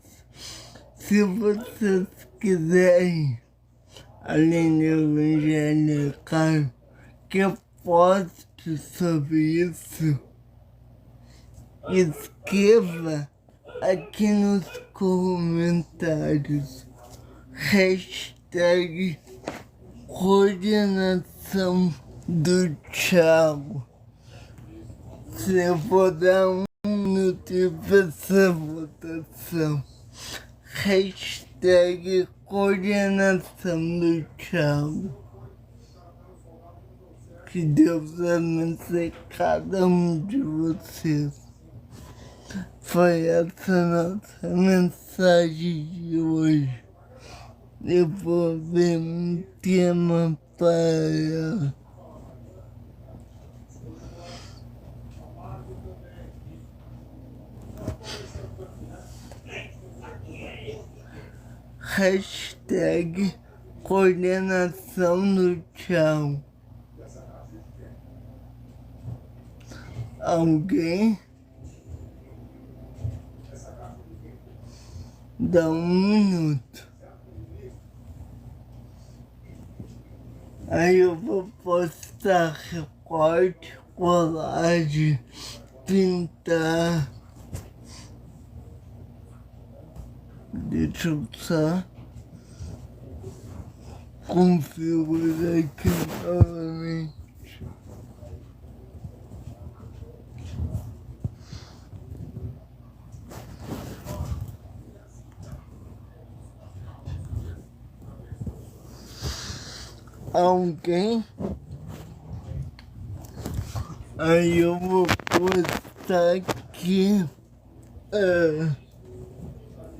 Se vocês quiserem além de evangelical, que poste sobre isso. Escreva aqui nos comentários hashtag coordenação do Thiago. Se eu vou dar um minuto para essa votação, hashtag coordenação do Thiago. Que Deus abençoe cada um de vocês. Foi essa nossa mensagem de hoje. Eu vou ver um tema para hashtag coordenação do tchau. Alguém dá um minuto. Aí eu vou postar recorte, colagem, pintar. Deixa eu só configurar aqui novamente. Alguém? Aí eu vou postar aqui.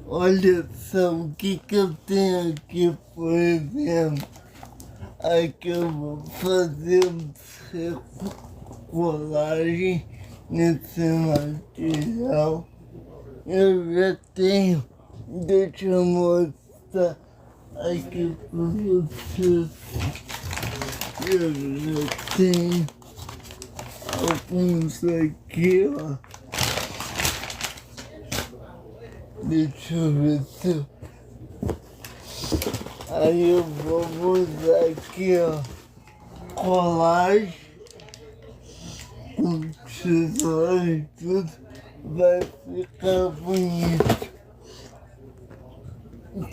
Olha só o que eu tenho aqui, por exemplo. Aqui eu vou fazer colagem nesse material. Eu já tenho, deixa eu mostrar aqui para vocês. Eu já tenho alguns aqui, ó. Deixa eu ver se eu... Aí eu vou usar aqui, ó, colagem com tesoura e tudo, vai ficar bonito.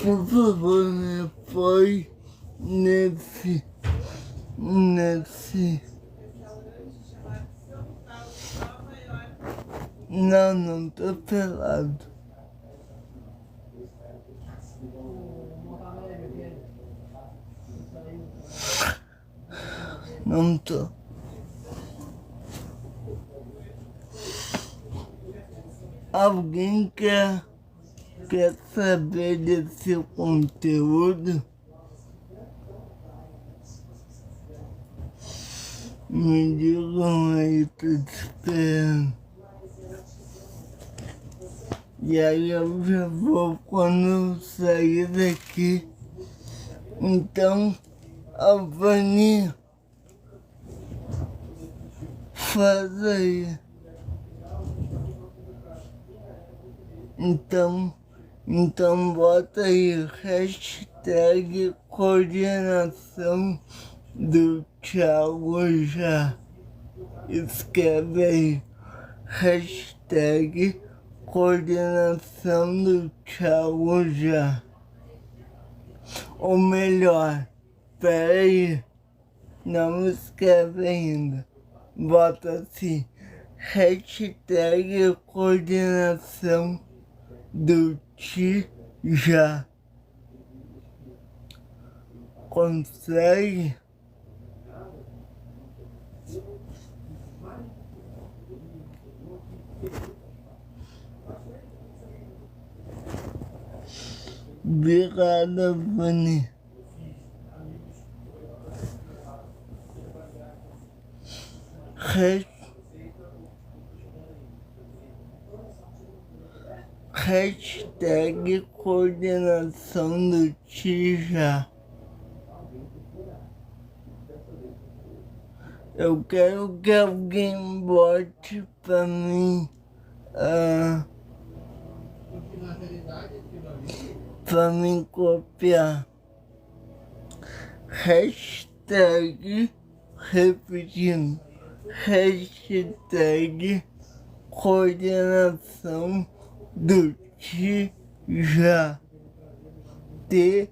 Por favor, me apoie nesse... Não tô pelado. Não tô. Alguém quer saber desse conteúdo? Me digam aí, tô esperando. E aí eu já vou quando eu sair daqui. Então, Alvani, faz aí. Então bota aí hashtag coordenação do Thiago já. Escreve aí hashtag coordenação do Thiago já. Ou melhor, pera aí, não escreve ainda. Bota assim, hashtag coordenação do já. Consegue? Obrigado, Vani. Hashtag coordenação do já. Eu quero que alguém bote pra mim pra mim copiar. hashtag, repetindo, hashtag coordenação do TIJA, THIT.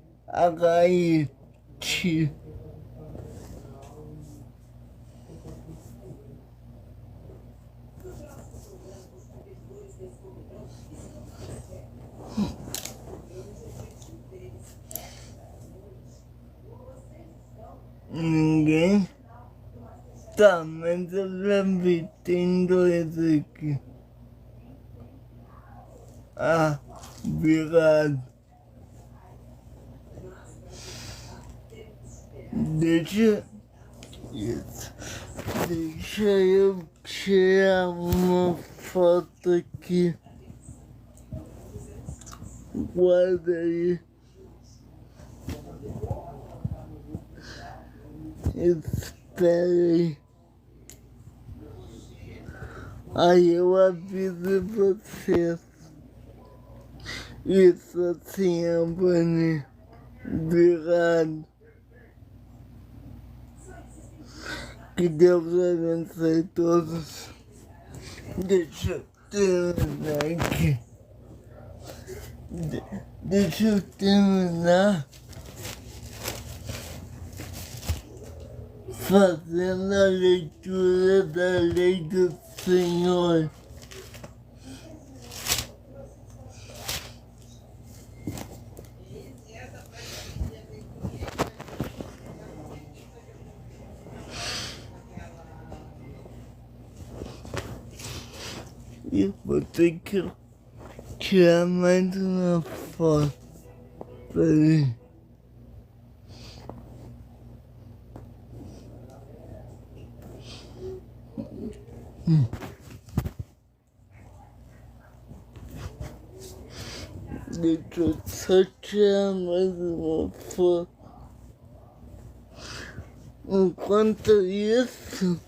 Ninguém? Tá, mas eu já vi, tem dois aqui. Ah, obrigado. Deixa eu tirar uma foto aqui. Guarda aí. Espera aí. Aí eu aviso vocês. Isso assim, Abani. Obrigado. Que Deus abençoe todos. Deixa eu terminar aqui. Deixa eu terminar fazendo a leitura da lei do Senhor. E vou ter que tirar mais uma foto. Peraí. Deixa eu só tirar mais uma foto. Enquanto isso,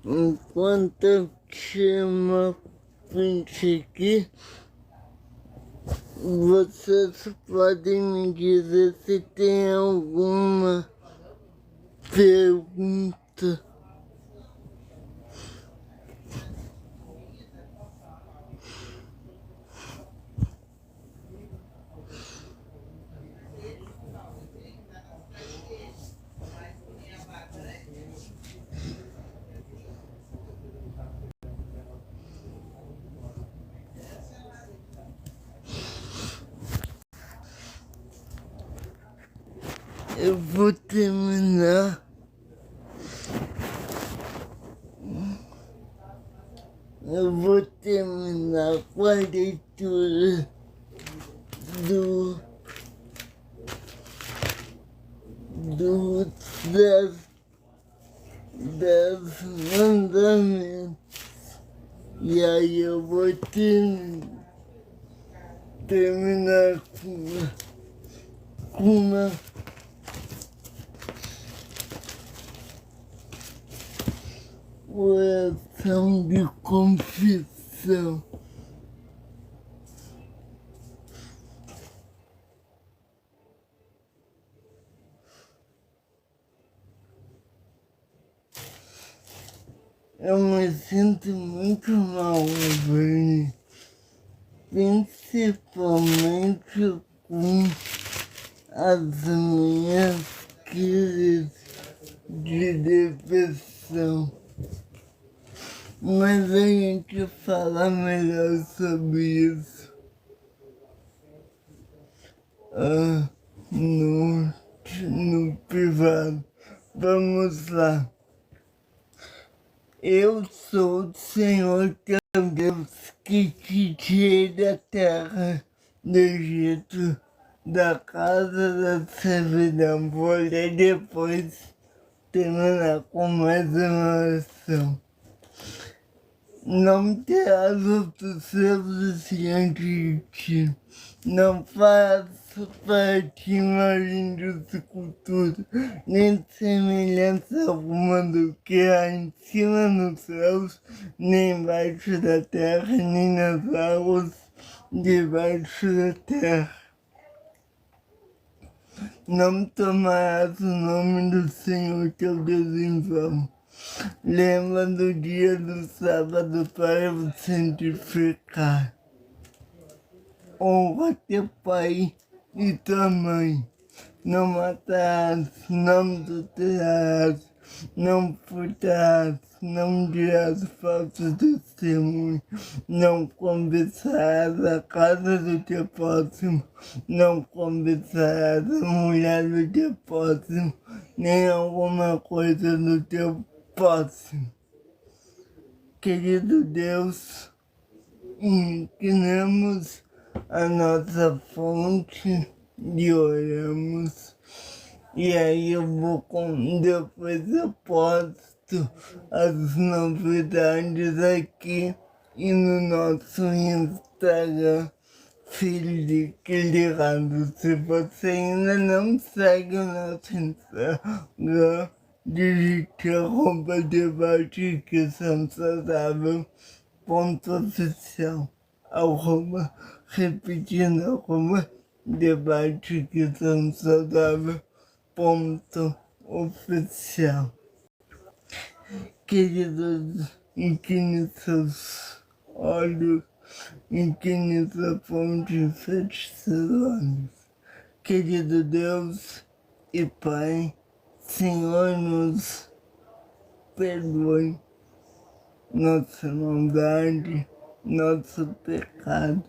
enquanto eu tiro uma print aqui, vocês podem me dizer se tem alguma pergunta. Eu vou terminar. Eu vou terminar com a leitura das mandamentos. E aí eu vou terminar com uma oração de confissão. Eu me sinto muito mal, Bernie, principalmente com as minhas crises de depressão. Mas a gente fala melhor sobre isso no privado. Vamos lá. Eu sou o Senhor teu Deus que te tirei da terra do Egito, da casa da servidão. Vou ler depois, terminar com mais uma oração. Não terás outros deuses diante de ti. Não faço para ti imagem de escultura, nem semelhança alguma do que há em cima nos céus, nem embaixo da terra, nem nas águas debaixo da terra. Não tomarás o nome do Senhor teu Deus em vão. Lembra do dia do sábado para o santificar. Honra teu pai e tua mãe. Não matarás, não adulterarás, não furtarás, não dirás falsos testemunhos, não cobiçarás a casa do teu próximo, não cobiçarás a mulher do teu próximo, nem alguma coisa do teu próximo. Querido Deus, inclinamos a nossa fonte e oramos. E aí eu vou depois eu posto as novidades aqui e no nosso Instagram, Felipe Ligado. Se você ainda não segue o nosso Instagram, digite @debatequesãosaudável.oficial. Repetindo, debatequesãosaudável.oficial. Queridos, incline seus olhos, incline sua fonte e feche seus olhos. Querido Deus e Pai, Senhor, nos perdoe nossa maldade, nosso pecado.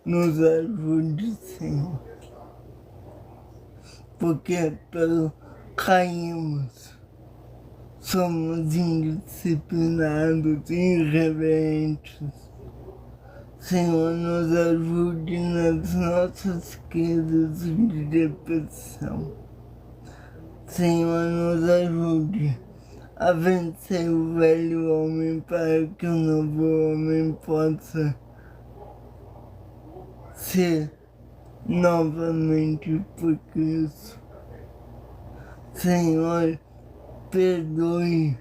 Nos ajude, Senhor, porque pelo caímos, somos indisciplinados, irreverentes. Senhor, nos ajude nas nossas crises de depressão. Senhor, nos ajude a vencer o velho homem para que o novo homem possa ser novamente por Cristo. Senhor, perdoe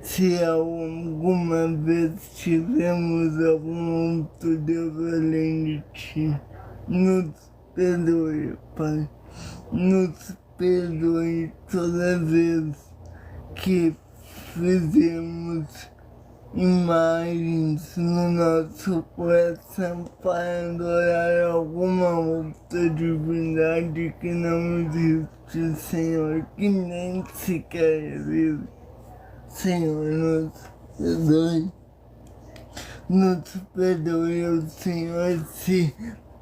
se alguma vez tivemos algum outro Deus além de Ti. Nos perdoe, Pai. Nos perdoe toda vez que fizemos imagens no nosso coração para adorar alguma outra divindade que não existe, Senhor, que nem sequer existe. Senhor, nos perdoe, Senhor, se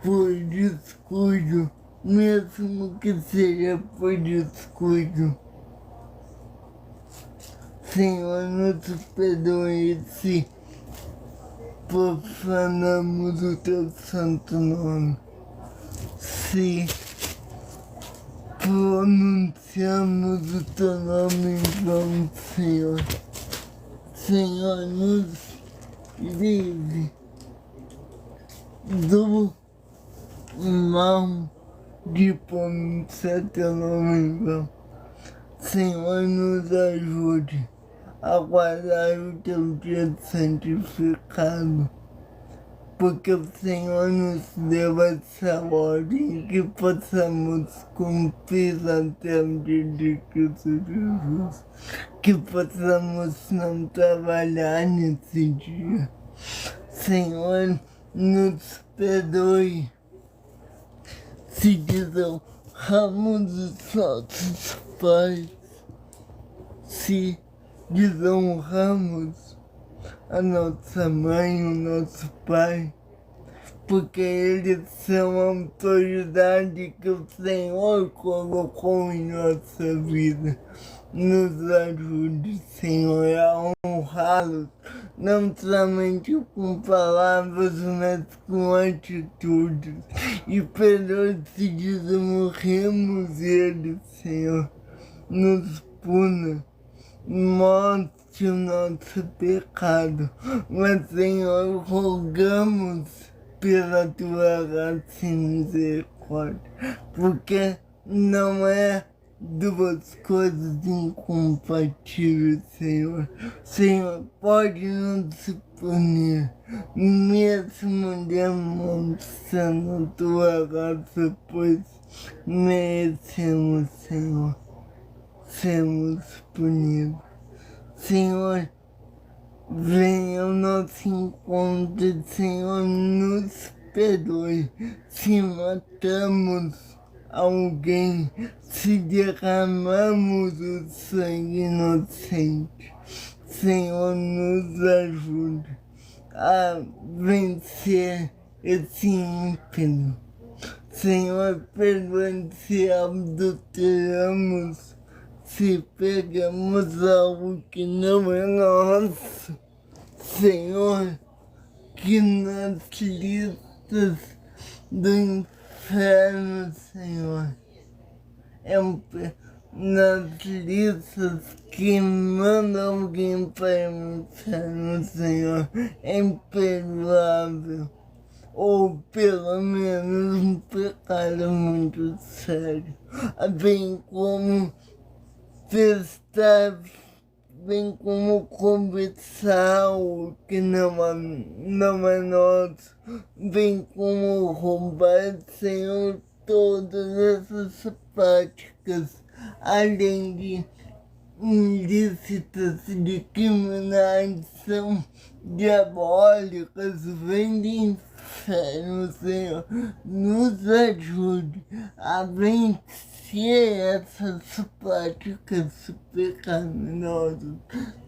por descuido, mesmo que seja por descuido. Senhor, nos perdoe se profanamos o Teu santo nome, se pronunciamos o Teu nome em vão, Senhor. Senhor, nos livre do mal de pronunciar Teu nome em vão. Senhor, nos ajude a guardar o Teu dia santificado, porque o Senhor nos deu essa ordem que possamos cumprir até o dia de Cristo Jesus, que possamos não trabalhar nesse dia. Senhor, nos perdoe se desonramos os nossos pais, se desonramos a nossa mãe, o nosso pai, porque eles são a autoridade que o Senhor colocou em nossa vida. Nos ajude, Senhor, a honrá-los, não somente com palavras, mas com atitudes. E perdoe se desonremos eles, Senhor. Nos puna, mostre o nosso pecado, mas, Senhor, rogamos pela Tua graça e misericórdia, porque não é duas coisas incompatíveis, Senhor. Senhor, pode nos punir, mesmo demonstrando Tua graça, pois merecemos, Senhor, sermos punidos. Senhor, venha ao nosso encontro, Senhor, nos perdoe se matamos alguém, se derramamos o sangue inocente. Senhor, nos ajude a vencer esse ímpeto. Senhor, perdoe se adulteramos, se pegamos algo que não é nosso. Senhor, que nas listas do inferno, Senhor, nas listas que mandam alguém para o inferno, Senhor, é imperdoável, ou pelo menos um pecado muito sério, bem como testar, bem como conversar o que não é nosso, bem como roubar, Senhor, todas essas práticas, além de ilícitas de criminais, são diabólicas, vêm do inferno, Senhor. Nos ajude a vencer essas práticas pecaminosas.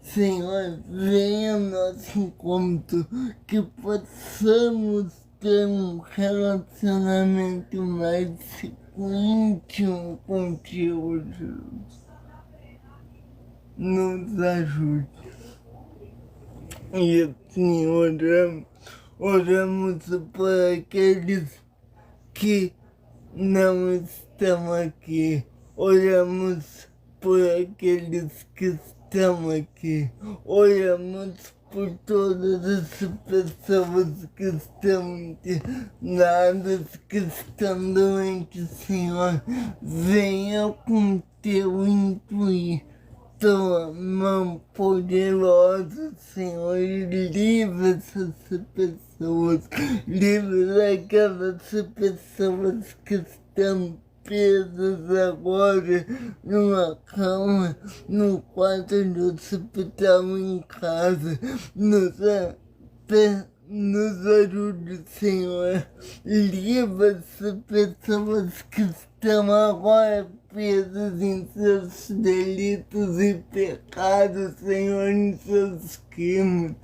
Senhor, venha ao nosso encontro, que possamos ter um relacionamento mais íntimo contigo, Jesus. Nos ajude. E assim oramos por aqueles que não estão aqui. Oramos por aqueles que estão aqui. Oramos por todas as pessoas que estão internadas, que estão doentes, Senhor. Venha com teu intuito, tua mão poderosa, Senhor, e livra essas pessoas. Livra aquelas pessoas que estão presas agora numa cama, no quarto do hospital, em casa. Nos ajude, Senhor. Livra essas pessoas que estão agora presas em seus delitos e pecados, Senhor, em seus crimes.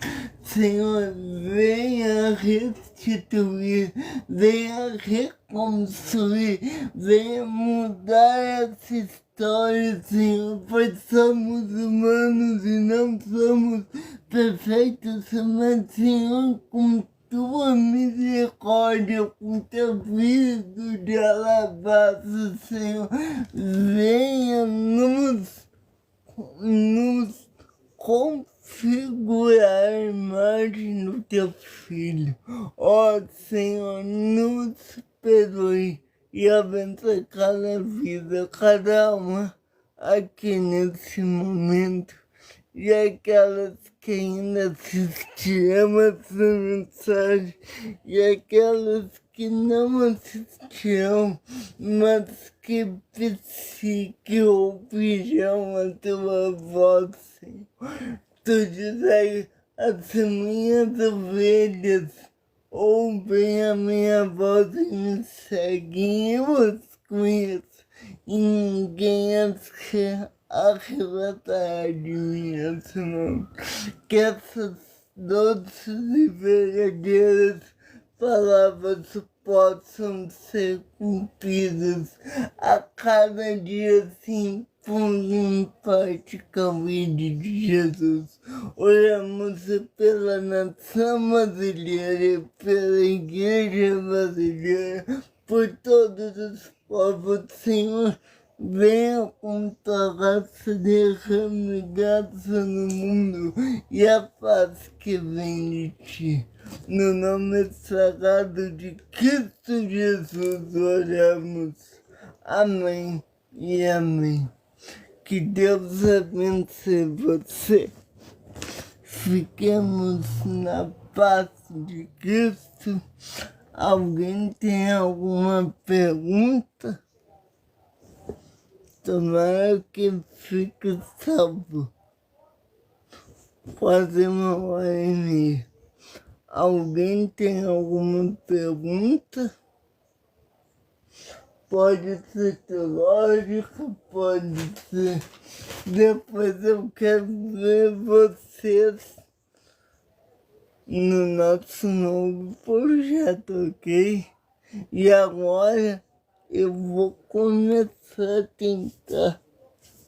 Senhor, venha restituir, venha reconstruir, venha mudar essa história, Senhor, pois somos humanos e não somos perfeitos, mas, Senhor, com tua misericórdia, com teu vidro de alabastro, Senhor, venha nos configurar a imagem do teu Filho. Ó Senhor, nos perdoe e abençoe cada vida, cada alma aqui nesse momento. E aquelas que ainda assistirão essa mensagem, e aquelas que não assistirão, mas que ouvirão a tua voz, Senhor. Tu dizes as minhas ovelhas ouvem a minha voz e me seguem, eu as conheço, e ninguém as arrebatará de minha mão. Que essas doces e verdadeiras palavras possam ser cumpridas a cada dia, assim, pondo em prática a vida de Jesus. Oramos pela nação brasileira, pela igreja brasileira, por todos os povos, Senhor. Venha com tua graça, derrame graça no mundo e a paz que vem de ti. No nome sagrado de Cristo Jesus oramos. Amém e amém. Que Deus abençoe você. Fiquemos na paz de Cristo. Alguém tem alguma pergunta? tomara que fique salvo. Quase 1h30. Alguém tem alguma pergunta? Pode ser teológica, pode ser. Depois eu quero ver vocês no nosso novo projeto, ok? E agora eu vou começar a tentar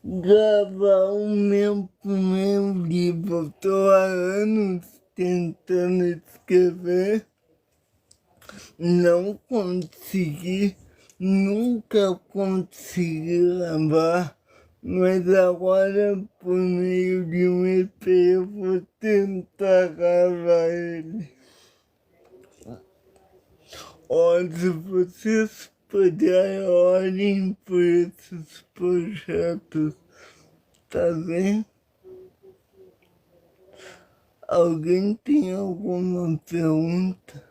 gravar o meu primeiro livro. Estou há anos tentando escrever, não consegui, nunca consegui gravar, mas agora por meio de um EP eu vou tentar gravar ele. Se vocês puderem, olhem por esses projetos, tá bem? Alguém tem alguma pergunta?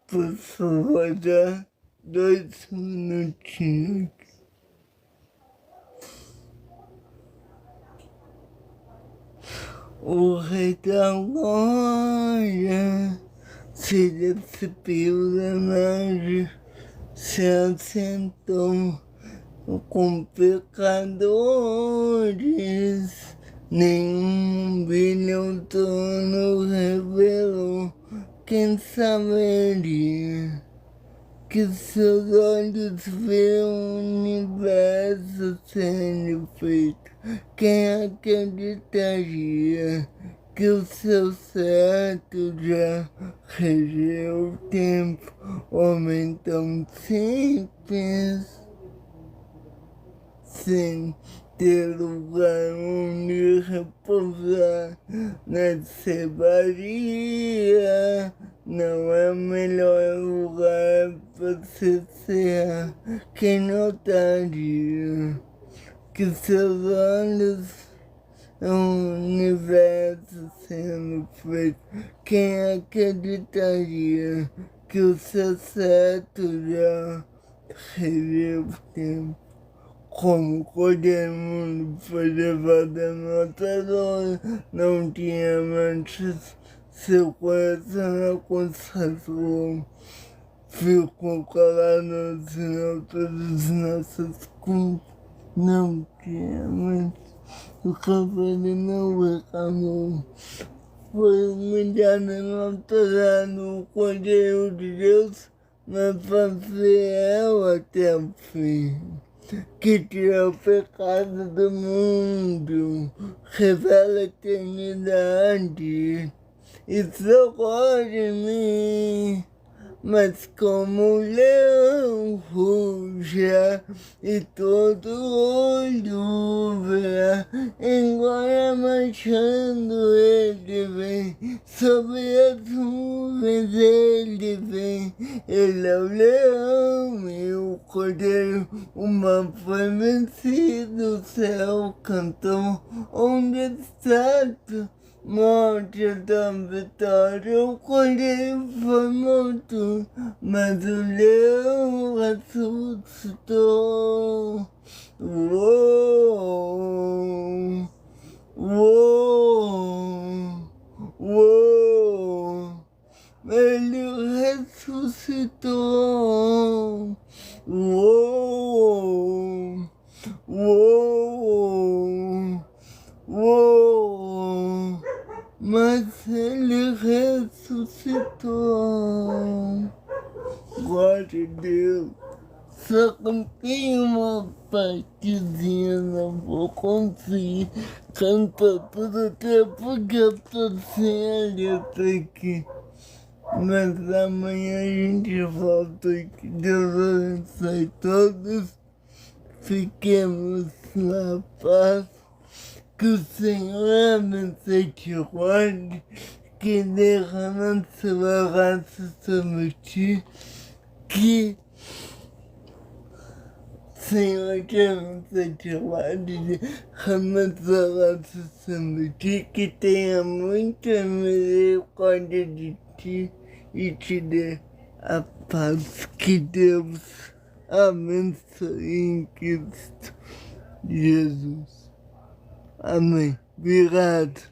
Por favor, dá 2 minutinhos. O rei da glória se despiu da nave, se assentou com pecadores. Nenhum brilho trono revelou quem saberia que seus olhos veem o universo sendo feito. Quem acreditaria que o seu certo já regeu o tempo? Homem tão simples, sem ter lugar onde repousar na cevaria. Não é o melhor lugar para se ser. Quem notaria que seus olhos é um universo sendo feito? Quem acreditaria que o seu certo já reviveu o tempo? Como qualquer mundo foi levado a nossa dor, não tinha manchas, seu coração aconselhou. Ficou calado, senão todas as nossas culpas. Não tinha manchas, o cabelo não reclamou. Foi humilhado, não tornado o Cordeiro de Deus, mas foi fiel até o fim. Que tira o pecado do mundo, revela a eternidade e socorre mim. Mas como um leão ruja e todo olho verá, embora marchando ele vem, sobre as nuvens ele vem. Ele é o leão e o cordeiro, o mal foi vencido, o céu cantou, onde está tu? Morte da vitória, o cordeiro foi morto, mas o leão ressuscitou. Uou, uou, uou, ele ressuscitou. Uou, uou, uou, mas ele ressuscitou. Glória a Deus. Só que tem uma partezinha, não vou conseguir cantar todo o tempo porque eu tô sem a letra aqui. Mas amanhã a gente volta aqui. Deus abençoe todos. Fiquemos na paz. Que o Senhor abençoe te guarde, que derrama sua graça sobre ti, que o Senhor te abençoe te guarde, derrama sua graça sobre ti, que tenha muita misericórdia de ti e te dê a paz. Que Deus abençoe em Cristo Jesus. Amém. Obrigado.